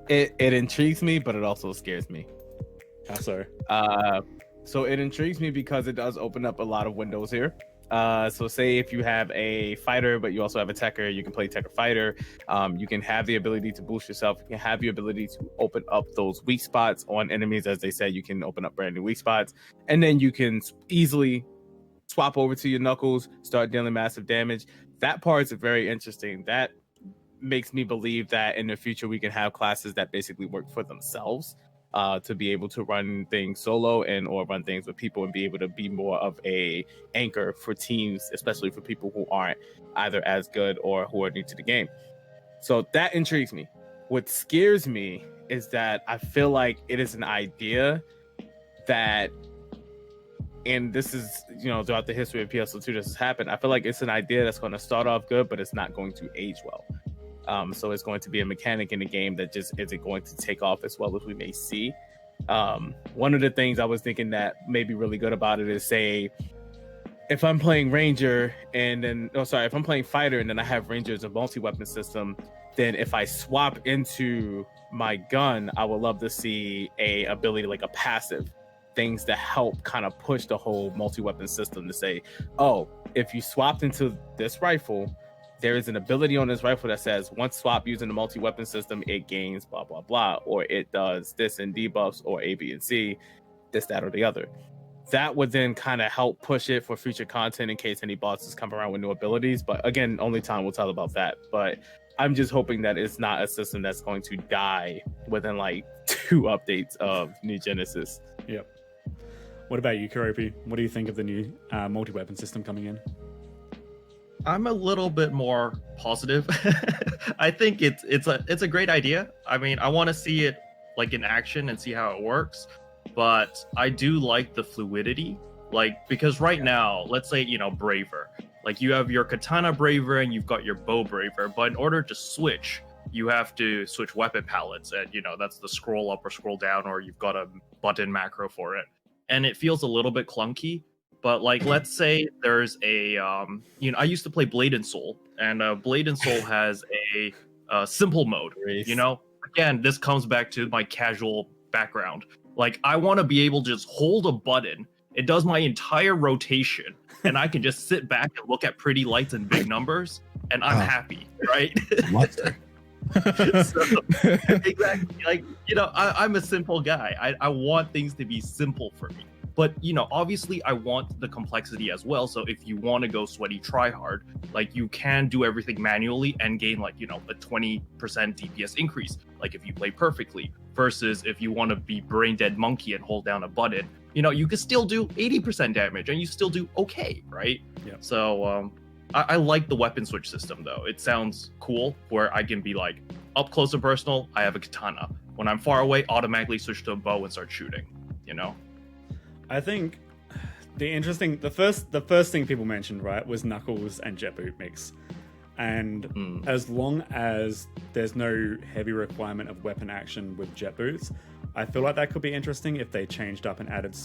It intrigues me, but it also scares me. How so? So it intrigues me because it does open up a lot of windows here. So say if you have a fighter, but you also have a techer, you can play techer fighter. You can have the ability to boost yourself. You can have the ability to open up those weak spots on enemies. As they said, you can open up brand new weak spots, and then you can easily swap over to your Knuckles, start dealing massive damage. That part is very interesting. That makes me believe that in the future we can have classes that basically work for themselves, to be able to run things solo and or run things with people, and be able to be more of a anchor for teams, especially for people who aren't either as good or who are new to the game. So that intrigues me. What scares me is that I feel like it is an idea that, and this is, throughout the history of PSO2 this has happened, I feel like it's an idea that's going to start off good, but it's not going to age well. So it's going to be a mechanic in the game that just isn't going to take off as well as we may see. One of the things I was thinking that may be really good about it is, say, if I'm playing Ranger if I'm playing Fighter and then I have Ranger as a multi-weapon system, then if I swap into my gun, I would love to see a ability like a passive, things that help kind of push the whole multi-weapon system to say, oh, if you swapped into this rifle, there is an ability on this rifle that says once swap using the multi-weapon system, it gains blah, blah, blah, or it does this and debuffs, or A, B, and C, this, that, or the other. That would then kind of help push it for future content in case any bosses come around with new abilities. But again, only time will tell about that. But I'm just hoping that it's not a system that's going to die within like 2 updates of New Genesis. Yep. What about you, Keroppi? What do you think of the new multi-weapon system coming in? I'm a little bit more positive. I think it's a great idea. I mean, I want to see it like in action and see how it works, but I do like the fluidity, like, because right now, let's say, Braver, Like you have your katana braver and you've got your bow braver, but in order to switch, you have to switch weapon palettes, and that's the scroll up or scroll down, or you've got a button macro for it, and it feels a little bit clunky. But like, let's say there's a I used to play Blade and Soul, and Blade and Soul has a simple mode. Again, this comes back to my casual background. Like, I want to be able to just hold a button. It does my entire rotation, and I can just sit back and look at pretty lights and big numbers, and I'm happy, right? So, exactly. Like, I'm a simple guy. I want things to be simple for me. But, obviously I want the complexity as well. So if you want to go sweaty try hard, like, you can do everything manually and gain like, a 20% DPS increase. Like if you play perfectly, versus if you want to be brain dead monkey and hold down a button, you could still do 80% damage and you still do okay, right? Yeah. So I like the weapon switch system though. It sounds cool where I can be like up close and personal, I have a katana. When I'm far away, automatically switch to a bow and start shooting, I think the first thing people mentioned, right, was Knuckles and Jet Boot mix. And as long as there's no heavy requirement of weapon action with Jet Boots, I feel like that could be interesting if they changed up and added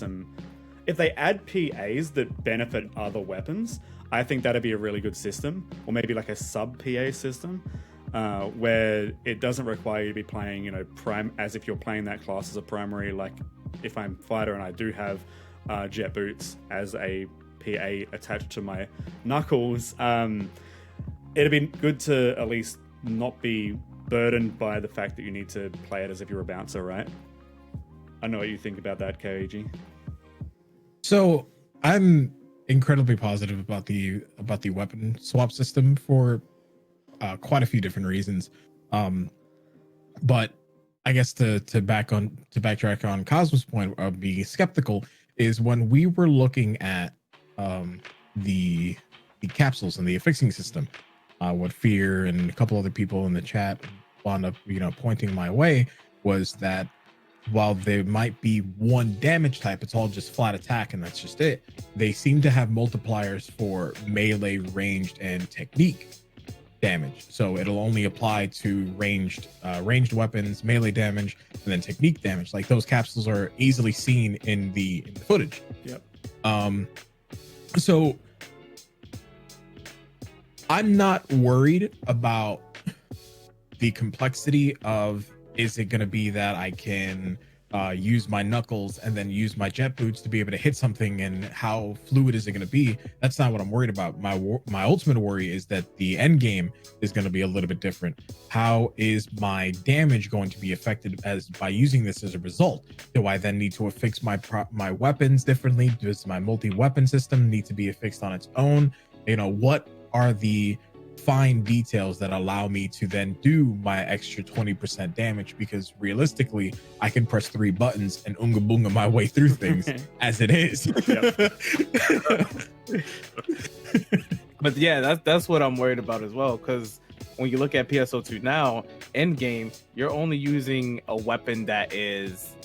if they add PAs that benefit other weapons. I think that'd be a really good system, or maybe like a sub PA system, where it doesn't require you to be playing, as if you're playing that class as a primary. Like if I'm fighter and I do have Jet Boots as a PA attached to my Knuckles, it'd be good to at least not be burdened by the fact that you need to play it as if you're a bouncer, right? I know what you think about that, Kaoiji. So I'm incredibly positive about the weapon swap system for quite a few different reasons. But I guess to backtrack on Cosmo's point of being skeptical is when we were looking at the capsules and the affixing system, what Fear and a couple other people in the chat wound up pointing my way was that while there might be one damage type, it's all just flat attack and that's just it. They seem to have multipliers for melee, ranged, and technique damage. So it'll only apply to ranged weapons, melee damage, and then technique damage. Like those capsules are easily seen in the footage. Yep. So I'm not worried about the complexity of, is it going to be that I can use my Knuckles and then use my Jet Boots to be able to hit something, and how fluid is it going to be? That's not what I'm worried about. My ultimate worry is that the end game is going to be a little bit different. How is my damage going to be affected by using this as a result? Do I then need to affix my weapons differently? Does my multi-weapon system need to be affixed on its own? What are the fine details that allow me to then do my extra 20% damage? Because realistically, I can press 3 buttons and unga boonga my way through things as it is. But yeah, that's what I'm worried about as well, because when you look at PSO2 now, end game, you're only using a weapon that is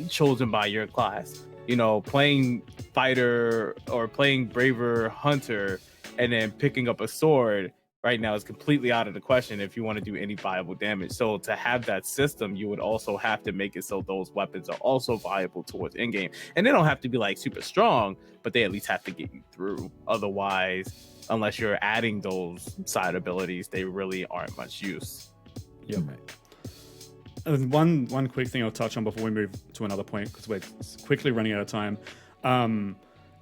chosen by your class. Playing fighter or playing braver hunter and then picking up a sword right now is completely out of the question if you want to do any viable damage. So to have that system, you would also have to make it so those weapons are also viable towards in-game. And they don't have to be like super strong, but they at least have to get you through. Otherwise, unless you're adding those side abilities, they really aren't much use. Yep. And one quick thing I'll touch on before we move to another point, because we're quickly running out of time.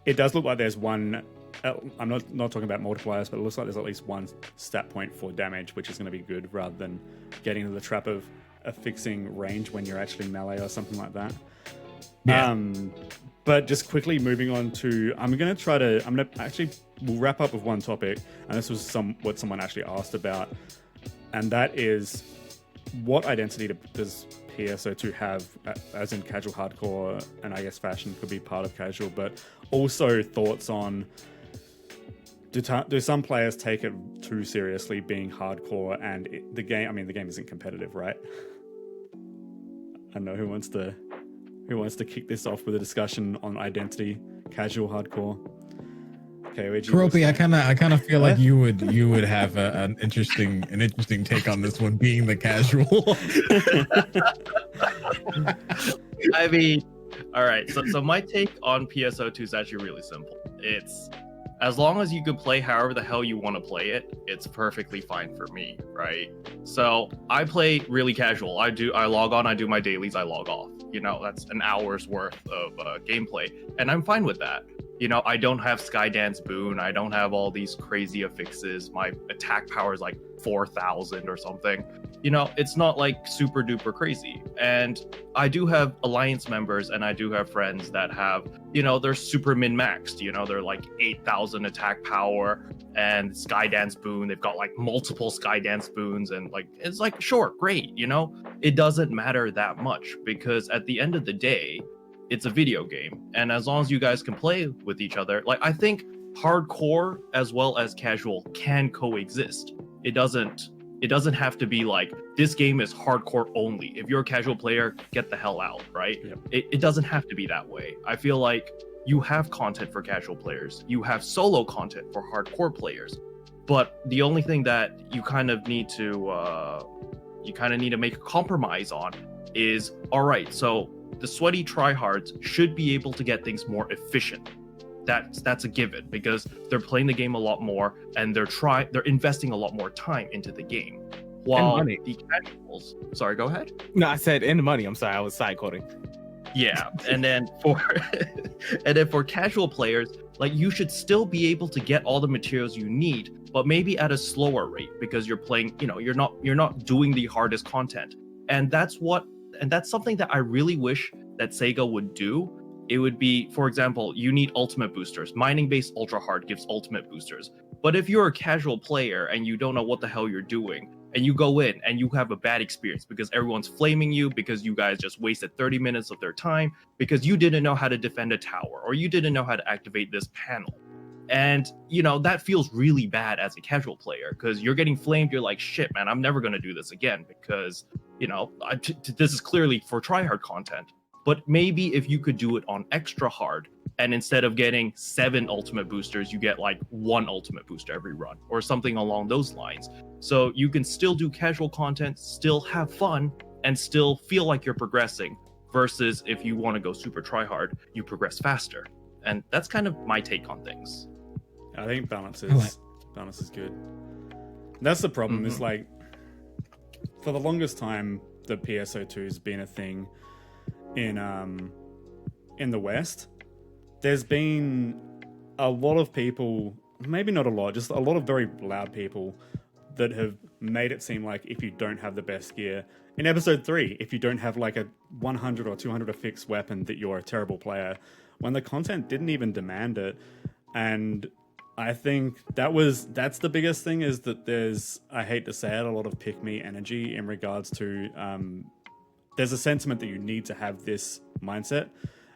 It does look like there's one... I'm not talking about multipliers, but it looks like there's at least one stat point for damage, which is going to be good, rather than getting into the trap of affixing range when you're actually melee or something like that. Yeah. But just quickly moving on to, we'll wrap up with one topic, and this was what someone actually asked about, and that is, what identity does PSO2 have, as in casual, hardcore, and I guess fashion could be part of casual, but also thoughts on, do some players take it too seriously being hardcore, and the game isn't competitive, right? I don't know who wants to kick this off with a discussion on identity, casual, hardcore. Kaoiji, Keroppi, I kind of feel like you would have an interesting take on this one, being the casual. I mean, all right. So my take on PSO2 is actually really simple. It's as long as you can play however the hell you want to play it, it's perfectly fine for me, right? So I play really casual. I log on, I do my dailies, I log off. That's an hour's worth of gameplay, and I'm fine with that. I don't have Skydance Boon. I don't have all these crazy affixes. My attack power is like 4,000 or something. It's not like super duper crazy. And I do have alliance members, and I do have friends that have, they're super min maxed. They're like 8,000 attack power and Skydance Boon. They've got like multiple Skydance Boons, and like it's like, sure, great. It doesn't matter that much, because at the end of the day, it's a video game, and as long as you guys can play with each other, like, I think hardcore as well as casual can coexist. It doesn't have to be like, this game is hardcore only. If you're a casual player, get the hell out, right? Yep. It doesn't have to be that way. I feel like you have content for casual players, you have solo content for hardcore players, but the only thing that you kind of need to make a compromise on is, all right, so the sweaty tryhards should be able to get things more efficient. That's a given, because they're playing the game a lot more, and they're investing a lot more time into the game. While the casuals, sorry, go ahead. No, I said in the money. I'm sorry, I was side quoting. Yeah, and then for casual players, like, you should still be able to get all the materials you need, but maybe at a slower rate, because you're playing, you're not doing the hardest content. And that's something that I really wish that Sega would do. It would be, for example, you need ultimate boosters. Mining-based ultra hard gives ultimate boosters. But if you're a casual player and you don't know what the hell you're doing, and you go in and you have a bad experience because everyone's flaming you, because you guys just wasted 30 minutes of their time, because you didn't know how to defend a tower, or you didn't know how to activate this panel. And, that feels really bad as a casual player, because you're getting flamed. You're like, shit, man, I'm never going to do this again, because, this is clearly for tryhard content. But maybe if you could do it on extra hard, and instead of getting 7 ultimate boosters, you get like 1 ultimate booster every run, or something along those lines. So you can still do casual content, still have fun, and still feel like you're progressing, versus if you want to go super tryhard, you progress faster. And that's kind of my take on things. I think balance is good. That's the problem. Is like, for the longest time, the PSO2 has been a thing in the West. There's been a lot of people, maybe not a lot, just a lot of very loud people that have made it seem like if you don't have the best gear, in episode 3, if you don't have like a 100 or 200 affixed weapon, that you're a terrible player, when the content didn't even demand it. And I think that's the biggest thing, is that there's, I hate to say it, a lot of pick-me energy in regards to there's a sentiment that you need to have this mindset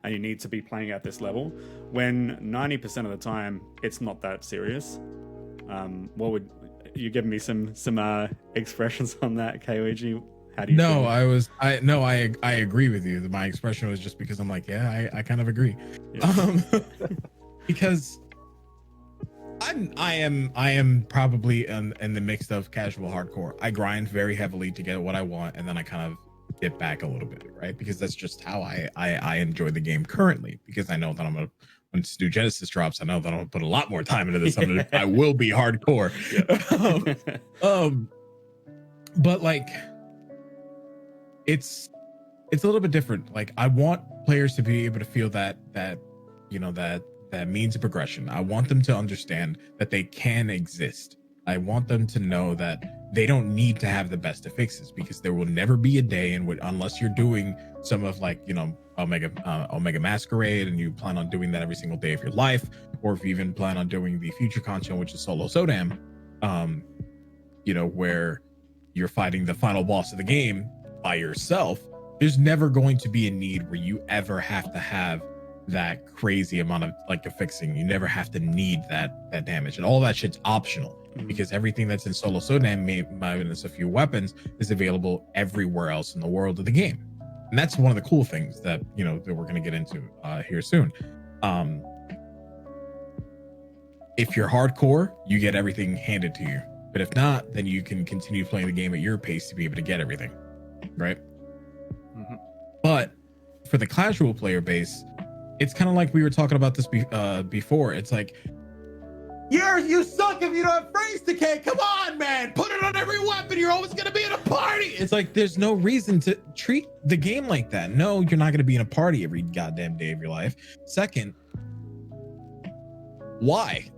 and you need to be playing at this level, when 90% of the time it's not that serious. What would you give me some expressions on that, Kaoiji? How do you feel? I agree with you. My expression was just because I'm like, yeah, I kind of agree. Yeah. Because I am probably in the mix of casual hardcore. I grind very heavily to get what I want, and then I kind of dip back a little bit, right? Because that's just how I enjoy the game currently, because I know that when New Genesis drops, I know that I'm gonna put a lot more time into this. I will be hardcore. But like, it's a little bit different. Like, I want players to be able to feel that means of progression. I want them to understand that they can exist. I want them to know that they don't need to have the best of fixes, because there will never be a day in which, unless you're doing some of like, Omega Masquerade, and you plan on doing that every single day of your life, or if you even plan on doing the future content, which is Solo Sodam, where you're fighting the final boss of the game by yourself, there's never going to be a need where you ever have to have that crazy amount of like affixing. You never have to need that damage, and all that shit's optional, because everything that's in Solo Sodam, minus a few weapons, is available everywhere else in the world of the game. And that's one of the cool things that that we're going to get into here soon. if you're hardcore, you get everything handed to you. But if not, then you can continue playing the game at your pace to be able to get everything, right? Mm-hmm. But for the casual player base, it's kind of like we were talking about this before. It's like, you suck if you don't have phrase decay. Come on, man. Put it on every weapon. You're always going to be in a party. It's like, there's no reason to treat the game like that. No, you're not going to be in a party every goddamn day of your life. Second, why?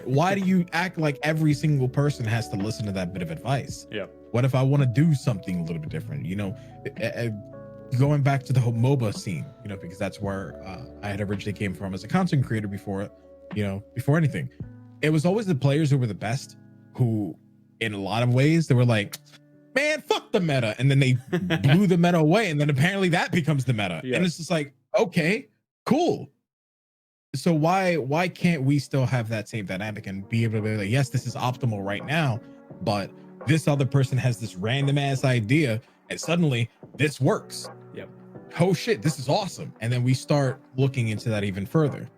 Why do you act like every single person has to listen to that bit of advice? Yeah. What if I want to do something a little bit different? Going back to the whole MOBA scene, because that's where I had originally came from as a content creator before anything. It was always the players who were the best, who in a lot of ways, they were like, man, fuck the meta. And then they blew the meta away. And then apparently that becomes the meta. Yeah. And it's just like, okay, cool. So why can't we still have that same dynamic and be able to be like, yes, this is optimal right now, but this other person has this random ass idea and suddenly this works. Yep. Oh shit, this is awesome. And then we start looking into that even further,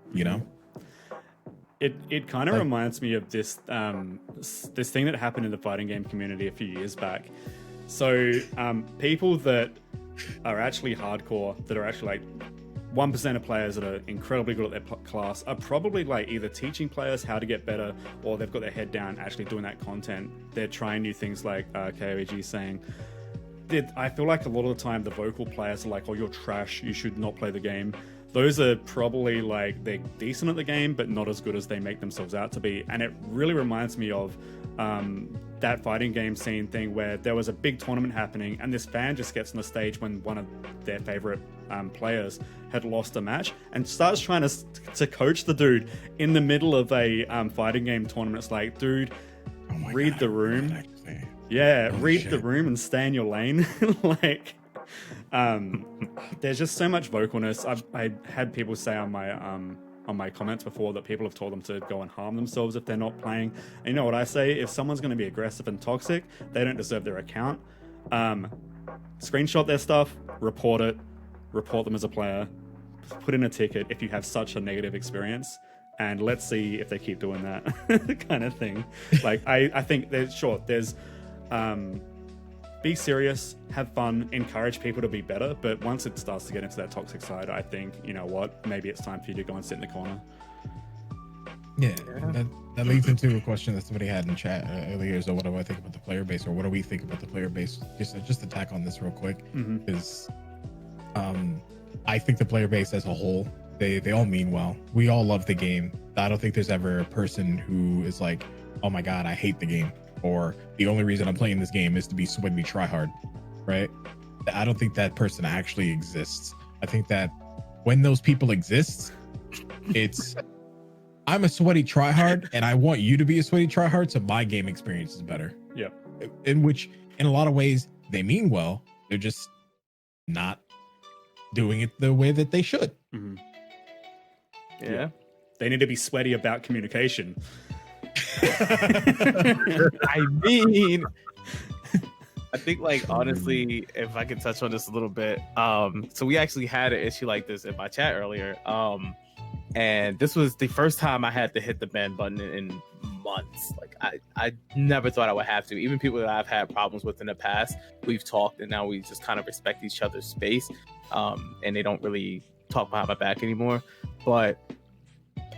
It kind of reminds me of this this thing that happened in the fighting game community a few years back. So people that are actually hardcore, that are actually like 1% of players that are incredibly good at their class, are probably like either teaching players how to get better, or they've got their head down actually doing that content. They're trying new things, like Kaoiji saying, I feel like a lot of the time the vocal players are like, oh, you're trash, you should not play the game. Those are probably like, they're decent at the game, but not as good as they make themselves out to be. And it really reminds me of that fighting game scene thing where there was a big tournament happening and this fan just gets on the stage when one of their favorite players had lost a match and starts trying to coach the dude in the middle of a fighting game tournament. It's like, dude, read the room. Yeah, read the room and stay in your lane. Like, there's just so much vocalness. I had people say on my comments before that people have told them to go and harm themselves if they're not playing. And you know what I say? If someone's going to be aggressive and toxic, they don't deserve their account. Screenshot their stuff, report them as a player, put in a ticket if you have such a negative experience, and let's see if they keep doing that kind of thing. Like, I think there's be serious, have fun, encourage people to be better, but once it starts to get into that toxic side, I think, you know what, maybe it's time for you to go and sit in the corner. Yeah. That leads into a question that somebody had in chat earlier. So what do I think about the player base, or what do we think about the player base? Just to tack on this real quick, is I think the player base as a whole, they all mean well. We all love the game. I don't think there's ever a person who is like, oh my god, I hate the game, or the only reason I'm playing this game is to be sweaty tryhard, right? I don't think that person actually exists. I think that when those people exist, it's I'm a sweaty tryhard and I want you to be a sweaty tryhard, so my game experience is better. Yeah. In which, in a lot of ways, they mean well. They're just not doing it the way that they should. Mm-hmm. Yeah. They need to be sweaty about communication. I mean, I think, like, honestly, if I could touch on this a little bit, so we actually had an issue like this in my chat earlier, and this was the first time I had to hit the ban button in months. Like, I never thought I would have to. Even people that I've had problems with in the past, we've talked, and now we just kind of respect each other's space, and they don't really talk behind my back anymore. But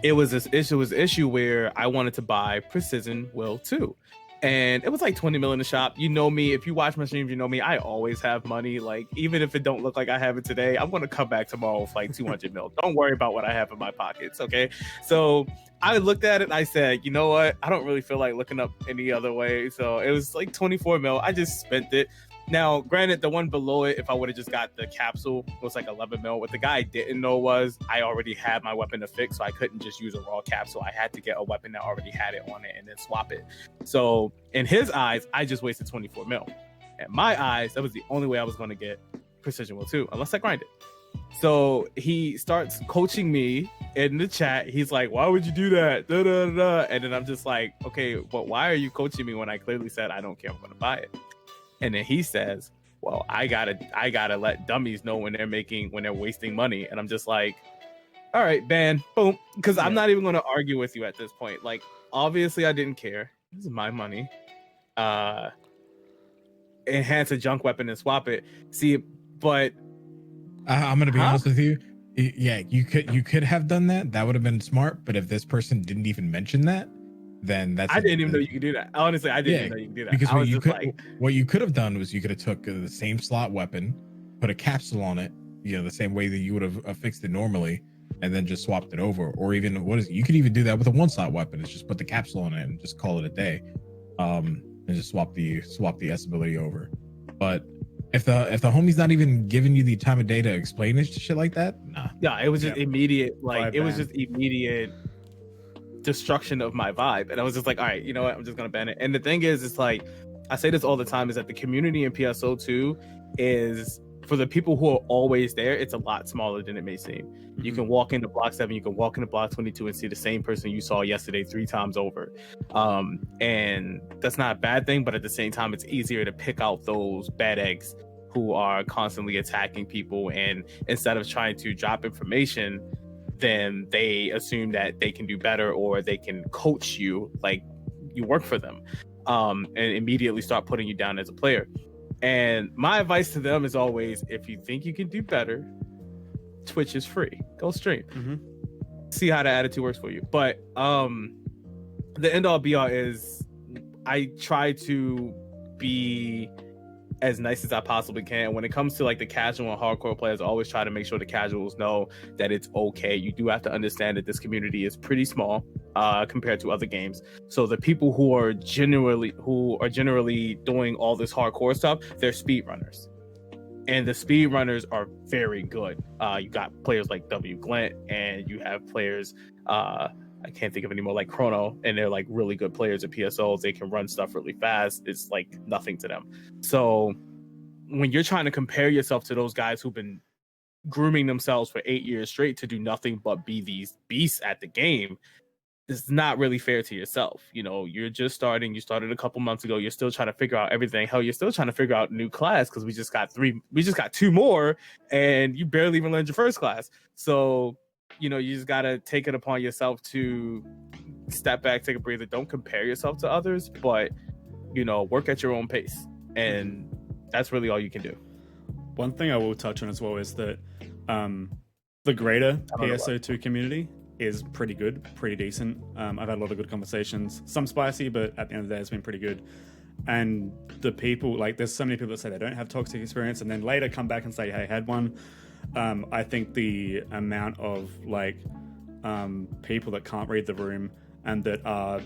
it was an issue where I wanted to buy Precision Will 2. And it was like 20 mil in the shop. You know me, if you watch my streams, you know me, I always have money. Like, even if it don't look like I have it today, I'm going to come back tomorrow with like 200 mil. Don't worry about what I have in my pockets, okay? So I looked at it and I said, you know what? I don't really feel like looking up any other way. So it was like 24 mil. I just spent it. Now, granted, the one below it, if I would have just got the capsule, it was like 11 mil. What the guy didn't know was I already had my weapon to fix, so I couldn't just use a raw capsule. I had to get a weapon that already had it on it and then swap it. So in his eyes, I just wasted 24 mil. In my eyes, that was the only way I was going to get Precision Will 2, unless I grind it. So he starts coaching me in the chat. He's like, why would you do that? Da, da, da, da. And then I'm just like, okay, but why are you coaching me when I clearly said I don't care, I'm going to buy it? And then he says, well, I gotta let dummies know when they're wasting money. And I'm just like, all right, ban, boom. Because I'm Yeah. not even going to argue with you at this point. Like, obviously, I didn't care. This is my money. Enhance a junk weapon and swap it. See, but I'm gonna be honest with you. Yeah, you could have done that. That would have been smart. But if this person didn't even mention that, then that's I didn't even know you could do that. Honestly, I didn't even know you could do that. Because I was just like, what you could have done was you could have took the same slot weapon, put a capsule on it, the same way that you would have fixed it normally, and then just swapped it over. Or even you could even do that with a 1-slot weapon. It's just put the capsule on it and just call it a day, and just swap the S ability over. But if the homie's not even giving you the time of day to explain it, shit like that, nah. yeah, it was just immediate. Like, Vibe it was ban. just immediate destruction of my vibe. And I was just like, all right, you know what? I'm just gonna ban it. And the thing is, it's like, I say this all the time, is that the community in PSO2 is, for the people who are always there, it's a lot smaller than it may seem. Mm-hmm. You can walk into block 7, you can walk into block 22 and see the same person you saw yesterday 3 times over. And that's not a bad thing, but at the same time, it's easier to pick out those bad eggs who are constantly attacking people, and instead of trying to drop information, then they assume that they can do better, or they can coach you like you work for them, and immediately start putting you down as a player. And my advice to them is always, if you think you can do better, Twitch is free. Go stream. Mm-hmm. See how the attitude works for you. But the end all be all is, I try to be as nice as I possibly can. When it comes to like the casual and hardcore players, I always try to make sure the casuals know that it's okay. You do have to understand that this community is pretty small compared to other games. So the people who are generally doing all this hardcore stuff, they're speedrunners. And the speedrunners are very good. You got players like W. Glent, and you have players, I can't think of any more, like Chrono, and they're like really good players at PSOs. They can run stuff really fast. It's like nothing to them. So when you're trying to compare yourself to those guys who've been grooming themselves for 8 years straight to do nothing but be these beasts at the game, it's not really fair to yourself. You're just starting. You started a couple months ago. You're still trying to figure out everything. Hell, you're still trying to figure out a new class, because we just got 2 more, and you barely even learned your first class. So you just got to take it upon yourself to step back, take a breather. Don't compare yourself to others, but work at your own pace, and that's really all you can do. One thing I will touch on as well is that the greater PSO2 community is pretty good, pretty decent. I've had a lot of good conversations, some spicy, but at the end of the day, it's been pretty good. And the people, like, there's so many people that say they don't have toxic experience, and then later come back and say, hey, I had one. I think the amount of people that can't read the room, and that are,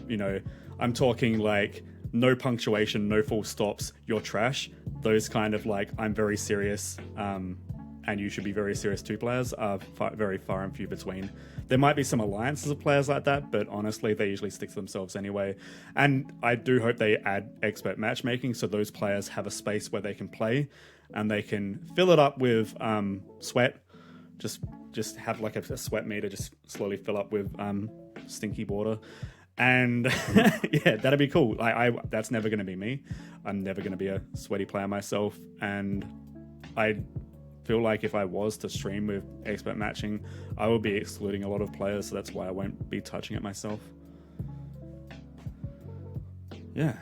I'm talking like no punctuation, no full stops, you're trash. Those kind of like, I'm very serious, and you should be very serious too players are very far and few between. There might be some alliances of players like that, but honestly, they usually stick to themselves anyway. And I do hope they add expert matchmaking, so those players have a space where they can play, and they can fill it up with sweat. Just have like a sweat meter, just slowly fill up with stinky water. And yeah, that'd be cool. That's never going to be me. I'm never going to be a sweaty player myself. And I feel like if I was to stream with expert matching, I would be excluding a lot of players. So that's why I won't be touching it myself. Yeah.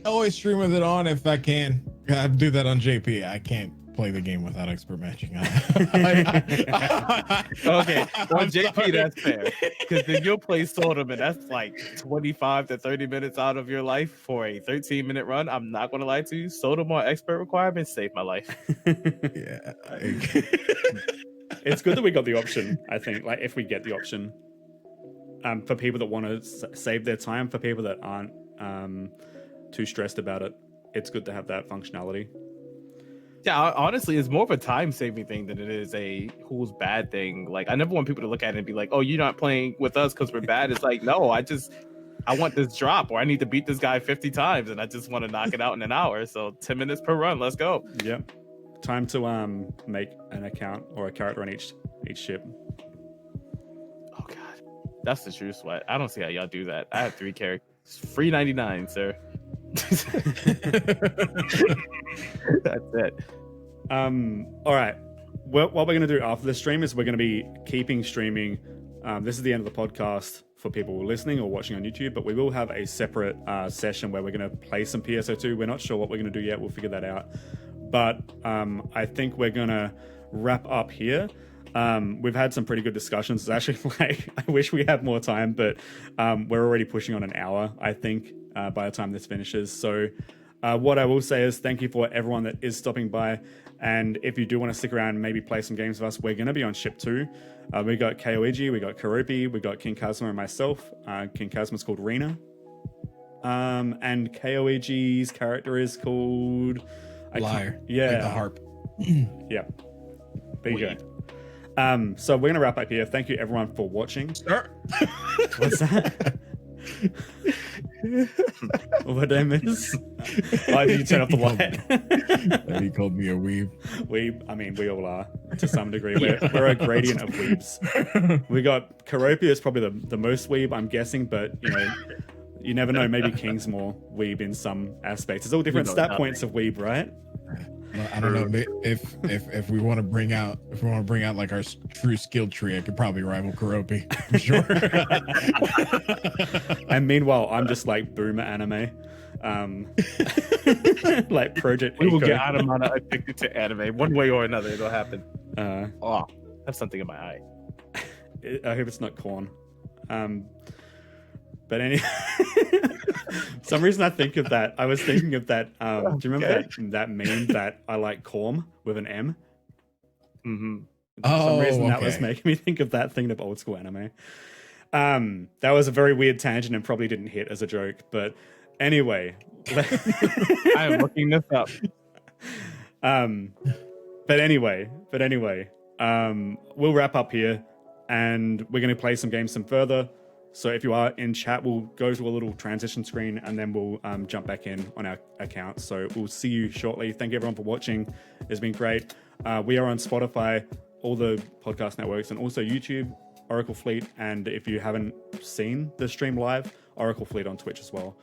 I always stream with it on if I can. I do that on JP. I can't play the game without expert matching. Okay, on JP, that's fair, because then you'll play Sodom, and that's like 25 to 30 minutes out of your life for a 13-minute run. I'm not going to lie to you. Sodom on expert requirements saved my life. Yeah. It's good that we got the option, I think, like if we get the option, for people that want to save their time, for people that aren't too stressed about it, it's good to have that functionality. Yeah, honestly, it's more of a time-saving thing than it is a who's bad thing. Like, I never want people to look at it and be like, oh, you're not playing with us because we're bad. It's like, no, I want this drop, or I need to beat this guy 50 times, and I just want to knock it out in an hour. So 10 minutes per run, let's go. Yep. Time to make an account or a character on each ship. Oh, God. That's the true sweat. I don't see how y'all do that. I have 3 characters. Free 99, sir. That's it. All right. what we're going to do after the stream is we're going to be keeping streaming. This is the end of the podcast for people listening or watching on YouTube, but we will have a separate session where we're going to play some PSO2. We're not sure what we're going to do yet. We'll figure that out. But I think we're going to wrap up here. We've had some pretty good discussions. It's actually like, I wish we had more time, but we're already pushing on an hour, I think, by the time this finishes. So what I will say is thank you for everyone that is stopping by. And if you do want to stick around and maybe play some games with us, we're going to be on Ship 2. We got Kaoiji, we got Keroppi, we got XingKazma and myself. XingKazma's called Rena. And Kaoiji's character is called... Lyre. Yeah. Like the harp. Yeah. There you go. So we're going to wrap up here. Thank you everyone for watching. What's that? What did I miss? Why did you turn off the light? He called me a weeb. I mean, we all are to some degree. We're a gradient of weebs. We got Keroppi is probably the most weeb, I'm guessing, but you never know. Maybe King's more weeb in some aspects. It's all different stat points of weeb, right? Well, I don't know if we want to bring out like our true skill tree, I could probably rival Keroppi for sure. And meanwhile, I'm just like boomer anime, like Project. We will get Anamana addicted to anime one way or another. It'll happen. I have something in my eye. I hope it's not corn. But anyway, for some reason I think of that. I was thinking of that. Do you remember that meme that I like corn with an M? Mm-hmm. For some reason that was making me think of that thing of old school anime. That was a very weird tangent and probably didn't hit as a joke. But anyway, I am looking this up. But anyway, we'll wrap up here, and we're going to play some games some further. So if you are in chat, we'll go to a little transition screen and then we'll jump back in on our account. So we'll see you shortly. Thank you everyone for watching. It's been great. We are on Spotify, all the podcast networks, and also YouTube, Oracle Fleet. And if you haven't seen the stream live, Oracle Fleet on Twitch as well.